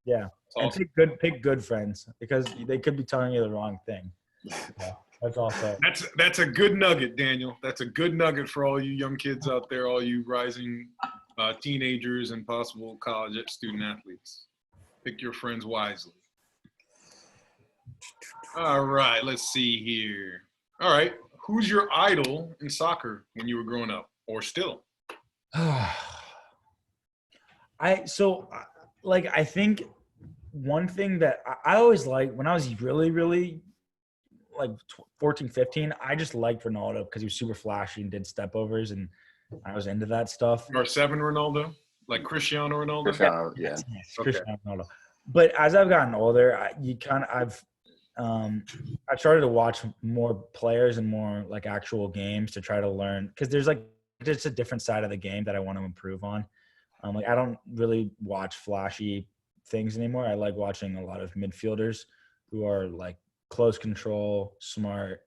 yeah. Awesome. And pick good friends, because they could be telling you the wrong thing. Yeah, that's also. That's a good nugget, Daniel. That's a good nugget for all you young kids out there, all you rising teenagers and possible college student athletes. Pick your friends wisely. All right, let's see here. All right, who's your idol in soccer when you were growing up, or still? I think one thing that I always liked when I was really, really like 14, 15, I just liked Ronaldo because he was super flashy and did step overs, and I was into that stuff. R7 Ronaldo, like Cristiano Ronaldo. Cristiano, yeah. Cristiano Ronaldo. But as I've gotten older, I've started to watch more players and more like actual games to try to learn, because there's a different side of the game that I want to improve on. I don't really watch flashy things anymore. I like watching a lot of midfielders who are like close control, smart.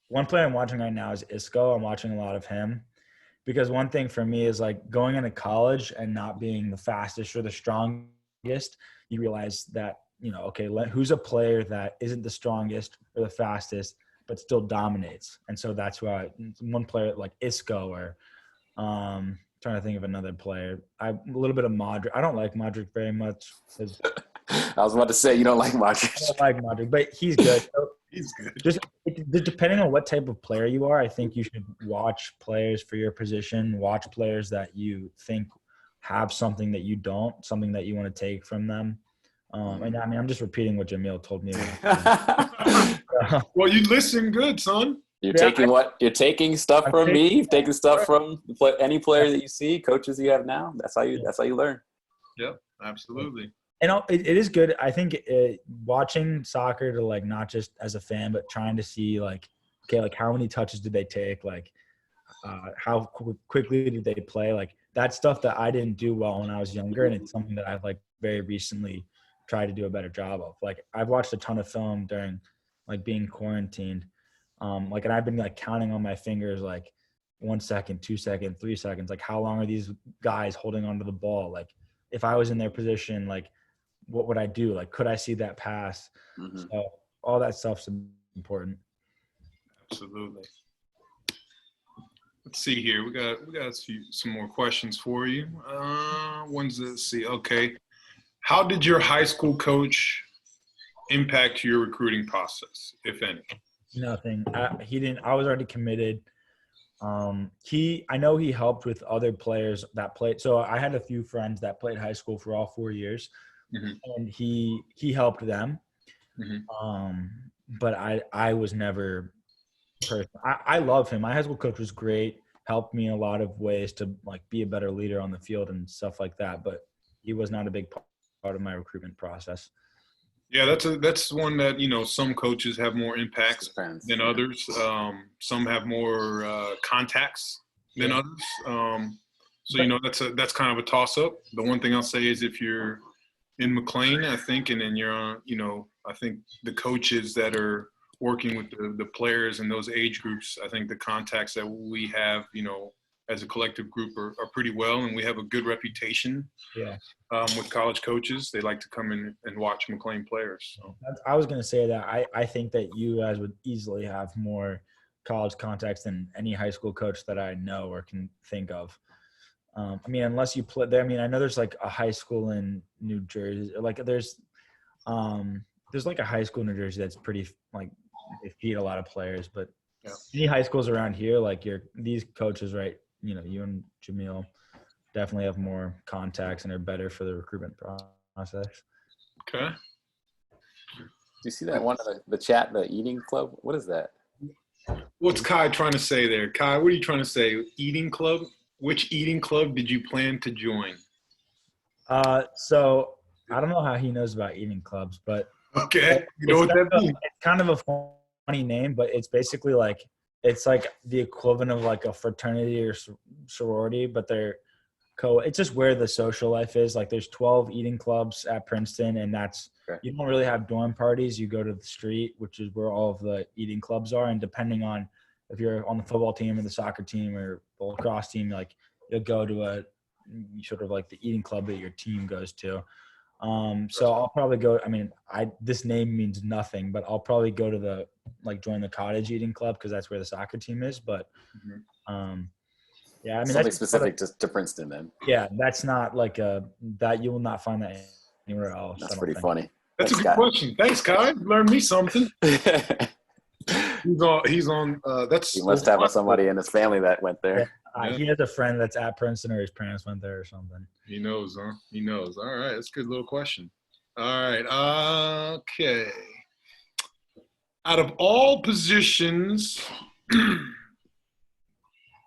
One player I'm watching right now is Isco. I'm watching a lot of him, because one thing for me is like going into college and not being the fastest or the strongest. You realize that, who's a player that isn't the strongest or the fastest, but still dominates. And so that's why one player like Isco, or trying to think of another player. A little bit of Modric. I don't like Modric very much. I was about to say, you don't like Modric. I don't like Modric, but he's good. So he's good. Just depending on what type of player you are, I think you should watch players for your position. Watch players that you think have something that you don't, something that you want to take from them. And I'm just repeating what Jamil told me. Well, you listen good, son. You're taking stuff from me. You've taken stuff from any player that you see, coaches you have now. That's how you learn. Yep, absolutely. And it is good. I think watching soccer to like not just as a fan, but trying to see like, okay, like how many touches did they take? Like how quickly did they play? Like that stuff that I didn't do well when I was younger. And it's something that I've like very recently tried to do a better job of. Like I've watched a ton of film during like being quarantined. Like, and I've been like counting on my fingers, like 1 second, 2 seconds, 3 seconds. Like how long are these guys holding onto the ball? Like if I was in their position, like, what would I do? Like, could I see that pass? Mm-hmm. So all that stuff's important. Absolutely. Let's see here. We got some more questions for you. Let's see. Okay. How did your high school coach impact your recruiting process, if any? Nothing. He didn't. I was already committed. I know he helped with other players that played. So I had a few friends that played high school for all 4 years. Mm-hmm. And he helped them. Mm-hmm. But I was never I love him. My high school coach was great, helped me in a lot of ways to like be a better leader on the field and stuff like that, but he was not a big part of my recruitment process. Yeah, that's one that, you know, some coaches have more impacts than others. Some have more contacts than others. So, you know, that's kind of a toss-up. The one thing I'll say is if you're in McLean, I think, and then you're on, you know, I think the coaches that are working with the players in those age groups, I think the contacts that we have, you know, as a collective group are pretty well, and we have a good reputation with college coaches. They like to come in and watch McLean players. So. I was going to say that I think that you guys would easily have more college contacts than any high school coach that I know or can think of. I mean, unless you play there. I mean, I know there's like a high school in New Jersey. Like there's like a high school in New Jersey that's pretty like they feed a lot of players. But any high schools around here, like these coaches, right? You know, you and Jamil definitely have more contacts and are better for the recruitment process. Okay. Do you see that one in the chat, the eating club? What is that? What's Kai trying to say there? Kai, what are you trying to say? Eating club? Which eating club did you plan to join? So I don't know how he knows about eating clubs, but okay, you know what that means. It's kind of a funny name, but it's basically like it's like the equivalent of like a fraternity or sorority, but they're it's just where the social life is. Like there's 12 eating clubs at Princeton, and that's you don't really have dorm parties. You go to the street, which is where all of the eating clubs are, and depending on if you're on the football team or the soccer team or the lacrosse team, like you'll go to a sort of like the eating club that your team goes to. So I'll probably go. I mean, this name means nothing, but I'll probably go to join the cottage eating club because that's where the soccer team is. But yeah, I mean something specific to Princeton then. Yeah, that's not like that. You will not find that anywhere else. That's pretty funny. That's a good question. Thanks, Kai. Learned me something. He's on. He must have somebody in his family that went there. He has a friend that's at Princeton, or his parents went there or something. He knows, huh? He knows. All right, that's a good little question. All right, okay. Out of all positions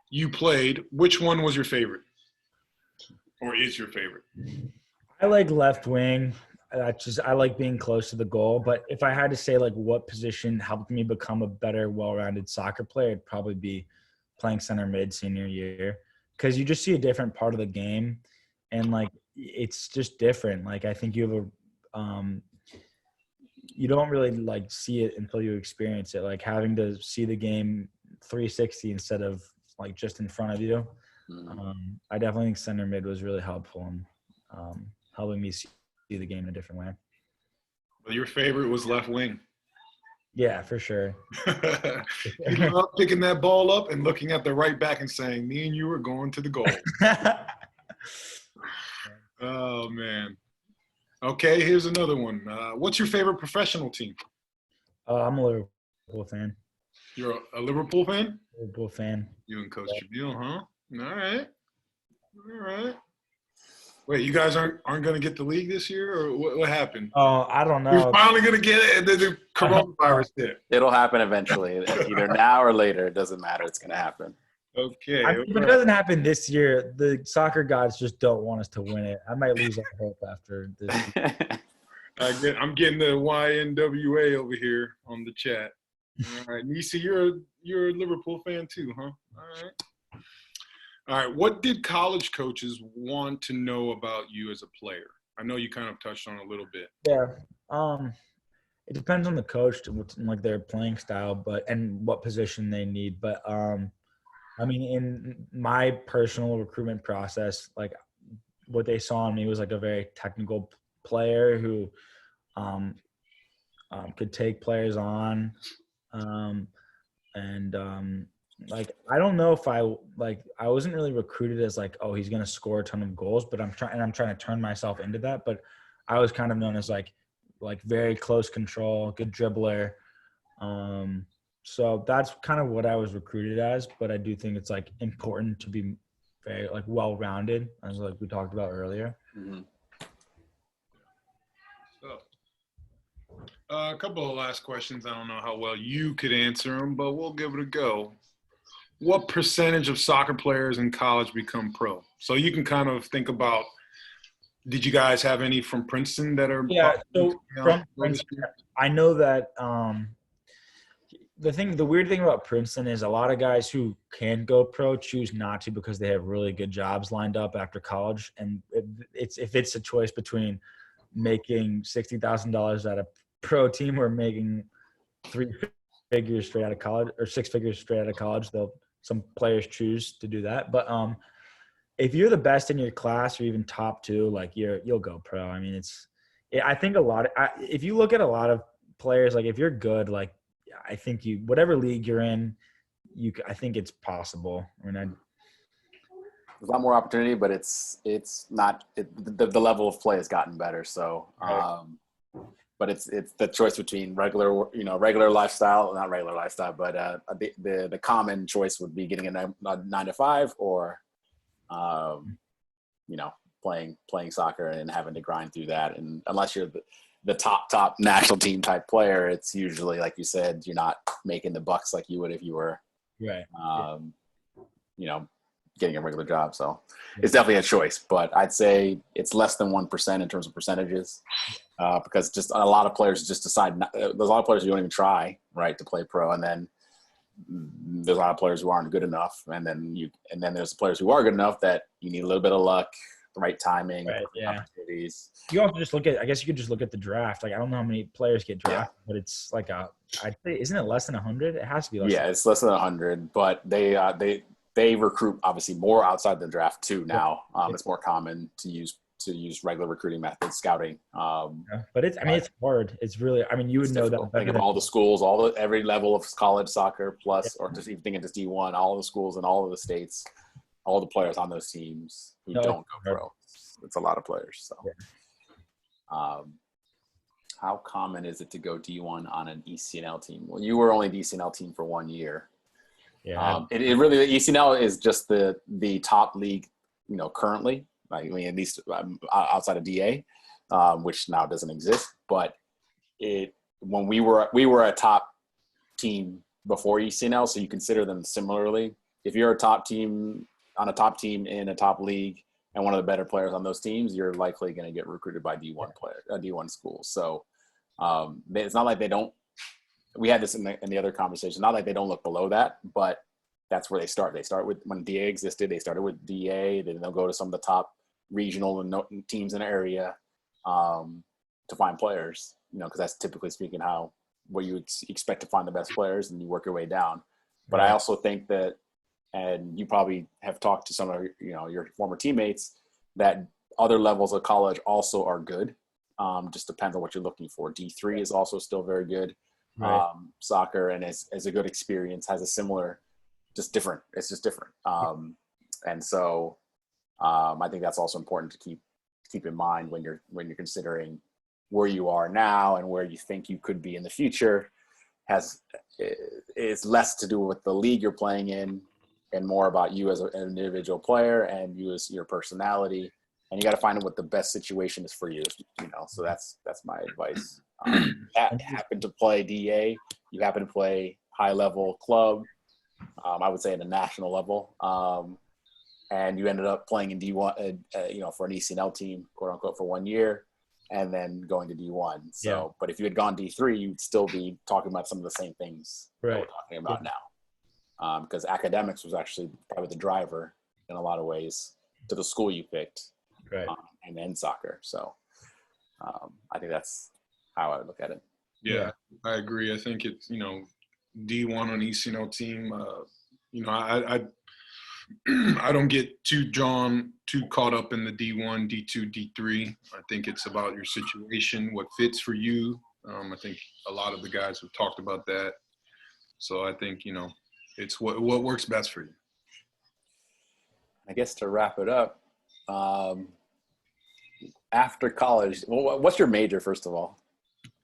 you played, which one was your favorite, or is your favorite? I like left wing. I like being close to the goal. But if I had to say like what position helped me become a better, well-rounded soccer player, it'd probably be playing center mid senior year, because you just see a different part of the game, and like it's just different. Like I think you have you don't really like see it until you experience it. Like having to see the game 360 instead of like just in front of you. I definitely think center mid was really helpful in helping me see the game in a different way. Well, your favorite was left wing. Yeah, for sure. You love picking that ball up and looking at the right back and saying, me and you are going to the goal. Oh, man. Okay, here's another one. What's your favorite professional team? I'm a Liverpool fan. You're a Liverpool fan? Liverpool fan. You and Coach Jamil, huh? All right. All right. Wait, you guys aren't going to get the league this year, or what happened? Oh, I don't know. You're finally going to get it, and then the coronavirus hit. It'll happen eventually, either now or later. It doesn't matter. It's going to happen. Okay. I mean, if it doesn't happen this year, the soccer gods just don't want us to win it. I might lose all hope after this. I'm getting the YNWA over here on the chat. All right, Nisa, you're a Liverpool fan too, huh? All right. What did college coaches want to know about you as a player? I know you kind of touched on it a little bit. Yeah. It depends on the coach and what's like their playing style, and what position they need. But I mean, in my personal recruitment process, like what they saw in me was like a very technical player who could take players on, like I don't know if I wasn't really recruited as like, oh, he's gonna score a ton of goals, but I'm trying to turn myself into that. But I was kind of known as like very close control, good dribbler. So that's kind of what I was recruited as. But I do think it's like important to be very like well-rounded, as like we talked about earlier. Mm-hmm. So, a couple of last questions. I don't know how well you could answer them, but we'll give it a go. What percentage of soccer players in college become pro? So you can kind of think about, did you guys have any from Princeton that are? Yeah, so from Princeton, I know that the weird thing about Princeton is a lot of guys who can go pro choose not to because they have really good jobs lined up after college. And if it's a choice between making $60,000 at a pro team or making 3 figures straight out of college or 6 figures straight out of college, some players choose to do that. But if you're the best in your class or even top 2, like you'll go pro. I mean, I think if you look at a lot of players, like if you're good, like I think whatever league you're in, I think it's possible. I mean, there's a lot more opportunity, but it's not the level of play has gotten better. So, but it's the choice between regular lifestyle, not regular lifestyle, but the common choice would be getting a 9 to 5 or, playing soccer and having to grind through that. And unless you're the top national team type player, it's usually, like you said, you're not making the bucks like you would if you were, right. Getting a regular job. So it's definitely a choice, but I'd say it's less than 1% in terms of percentages, because just a lot of players just decide there's a lot of players who don't even try, right, to play pro. And then there's a lot of players who aren't good enough. And then there's players who are good enough that you need a little bit of luck, the right timing, right, opportunities. You also just I guess you could just look at the draft. Like, I don't know how many players get drafted, but it's like I'd say, isn't it less than 100? It has to be less. Yeah, it's less than 100, but they recruit obviously more outside the draft too now. It's more common to use regular recruiting methods, scouting. But it's hard. It's really, you would know that. Think of all the schools, every level of college soccer plus, or just even thinking just D1, all the schools in all of the states, all the players on those teams who don't go pro. It's a lot of players. So, how common is it to go D1 on an ECNL team? Well, you were only ECNL team for 1 year. Yeah. It really, the ECNL is just the top league, currently. At least outside of DA, which now doesn't exist. But when we were a top team before ECNL, so you consider them similarly. If you're a top team in a top league and one of the better players on those teams, you're likely going to get recruited by D1 schools. So it's not like they don't. We had this in the other conversation. Not like they don't look below that, but that's where they start. They start with, when DA existed, they started with DA. Then they'll go to some of the top regional teams in the area to find players, because that's typically speaking what you would expect to find the best players, and you work your way down. But I also think that, and you probably have talked to some of your former teammates, that other levels of college also are good. Just depends on what you're looking for. D3 is also still very good. Right. Soccer, and is a good experience, has a similar, just different. It's just different. And so I think that's also important to keep in mind when you're considering where you are now and where you think you could be in the future. It's less to do with the league you're playing in and more about you as an individual player and you as your personality. And you got to find out what the best situation is for you, So that's my advice. Happen to play DA, you happen to play high level club, I would say at a national level. And you ended up playing in D1, for an ECNL team, quote unquote, for 1 year, and then going to D1. So, Yeah. but if you had gone D3, you'd still be talking about some of the same things that we're talking about now. Because academics was actually probably the driver in a lot of ways to the school you picked, and then soccer. So I think that's how I would look at it. Yeah, I agree. I think it's, D1 on ECNL team, I don't get too caught up in the D1, D2, D3. I think it's about your situation, what fits for you. I think a lot of the guys have talked about that. So I think, it's what works best for you. I guess to wrap it up, after college, what's your major, first of all?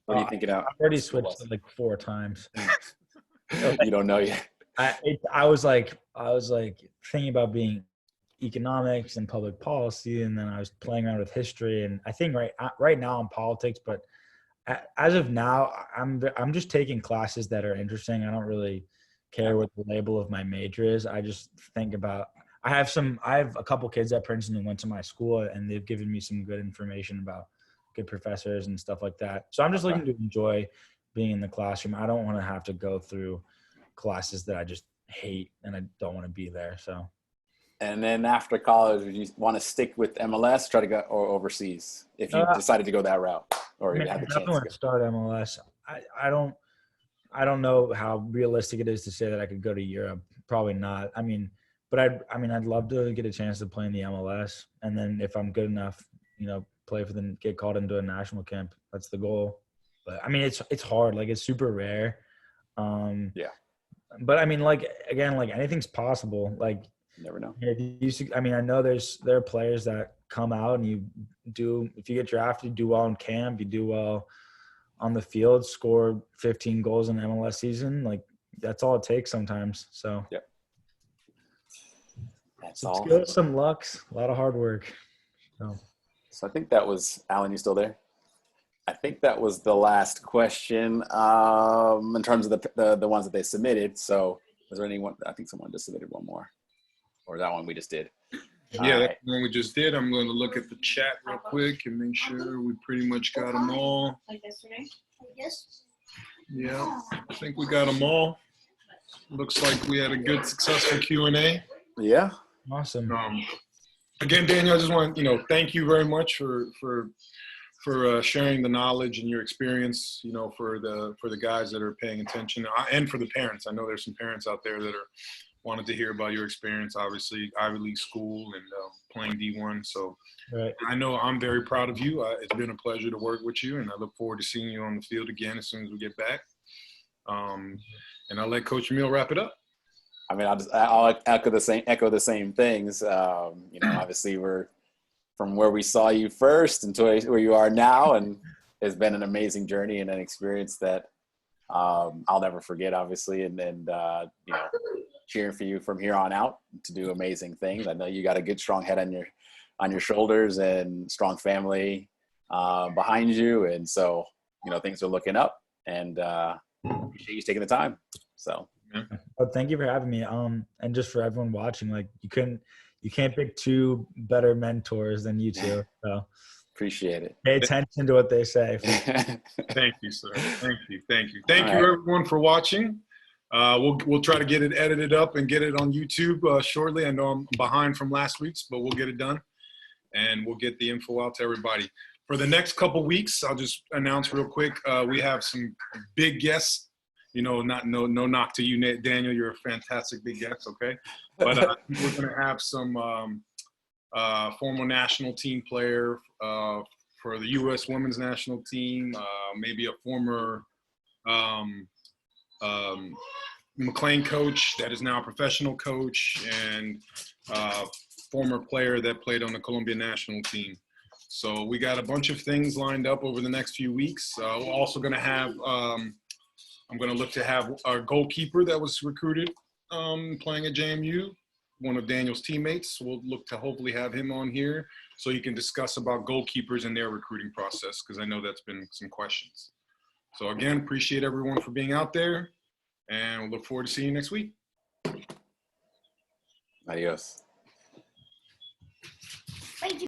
What are you thinking out? I've already switched like 4 times. You don't know yet. I was like thinking about being economics and public policy, and then I was playing around with history, and I think right now I'm politics, but as of now I'm just taking classes that are interesting. I don't really care what the label of my major is. I just think about I have a couple kids at Princeton who went to my school, and they've given me some good information about good professors and stuff like that. So I'm just looking to enjoy being in the classroom. I don't want to have to go through classes that I just hate and I don't want to be there. So, and then after college, would you want to stick with MLS, try to go or overseas if you decided to go that route, or you had the chance to go? Start MLS. I don't know how realistic it is to say that I could go to Europe. Probably not. But I'd love to get a chance to play in the MLS, and then if I'm good enough, play for them, get called into a national camp. That's the goal. But it's hard. Like, it's super rare. But anything's possible. Like, you never know. I know there are players that come out and if you get drafted, you do well in camp, you do well on the field, score 15 goals in an MLS season. Like, that's all it takes sometimes. So that's some all. Skills, some lucks, a lot of hard work. So I think that was Alan. You still there? I think that was the last question in terms of the ones that they submitted. So was there anyone? I think someone just submitted one more, or that one we just did. Yeah, that's the one we just did. I'm going to look at the chat real quick and make sure we pretty much got them all. Like yesterday? Yes. Yeah, I think we got them all. Looks like we had a good, successful Q&A. Yeah. Awesome. Again, Daniel, I just want thank you very much for sharing the knowledge and your experience, for the guys that are paying attention, and for the parents. I know there's some parents out there that are wanted to hear about your experience, obviously Ivy League school and playing D1. So I know I'm very proud of you. It's been a pleasure to work with you, and I look forward to seeing you on the field again as soon as we get back. And I'll let Coach Emile wrap it up. I'll echo the same things. Obviously we're from where we saw you first until where you are now, and it's been an amazing journey and an experience that I'll never forget, obviously, and cheering for you from here on out to do amazing things. I know you got a good, strong head on your shoulders and strong family behind you, and so things are looking up, and appreciate you taking the time. So. Well, thank you for having me. And just for everyone watching, like, you can't pick 2 better mentors than you two. So appreciate it. Pay attention to what they say. Thank you, sir. Thank you. Thank you, everyone, for watching. We'll try to get it edited up and get it on YouTube shortly. I know I'm behind from last week's, but we'll get it done, and we'll get the info out to everybody. For the next couple weeks, I'll just announce real quick, we have some big guests. No knock to you, Daniel. You're a fantastic big guest, okay? But we're going to have some former national team player for the U.S. women's national team, maybe a former McLean coach that is now a professional coach, and former player that played on the Colombia national team. So we got a bunch of things lined up over the next few weeks. We're also going to have I'm going to look to have our goalkeeper that was recruited playing at JMU, one of Daniel's teammates. We'll look to hopefully have him on here so he can discuss about goalkeepers and their recruiting process, because I know that's been some questions. So again, appreciate everyone for being out there, and we'll look forward to seeing you next week. Adios. Thank you.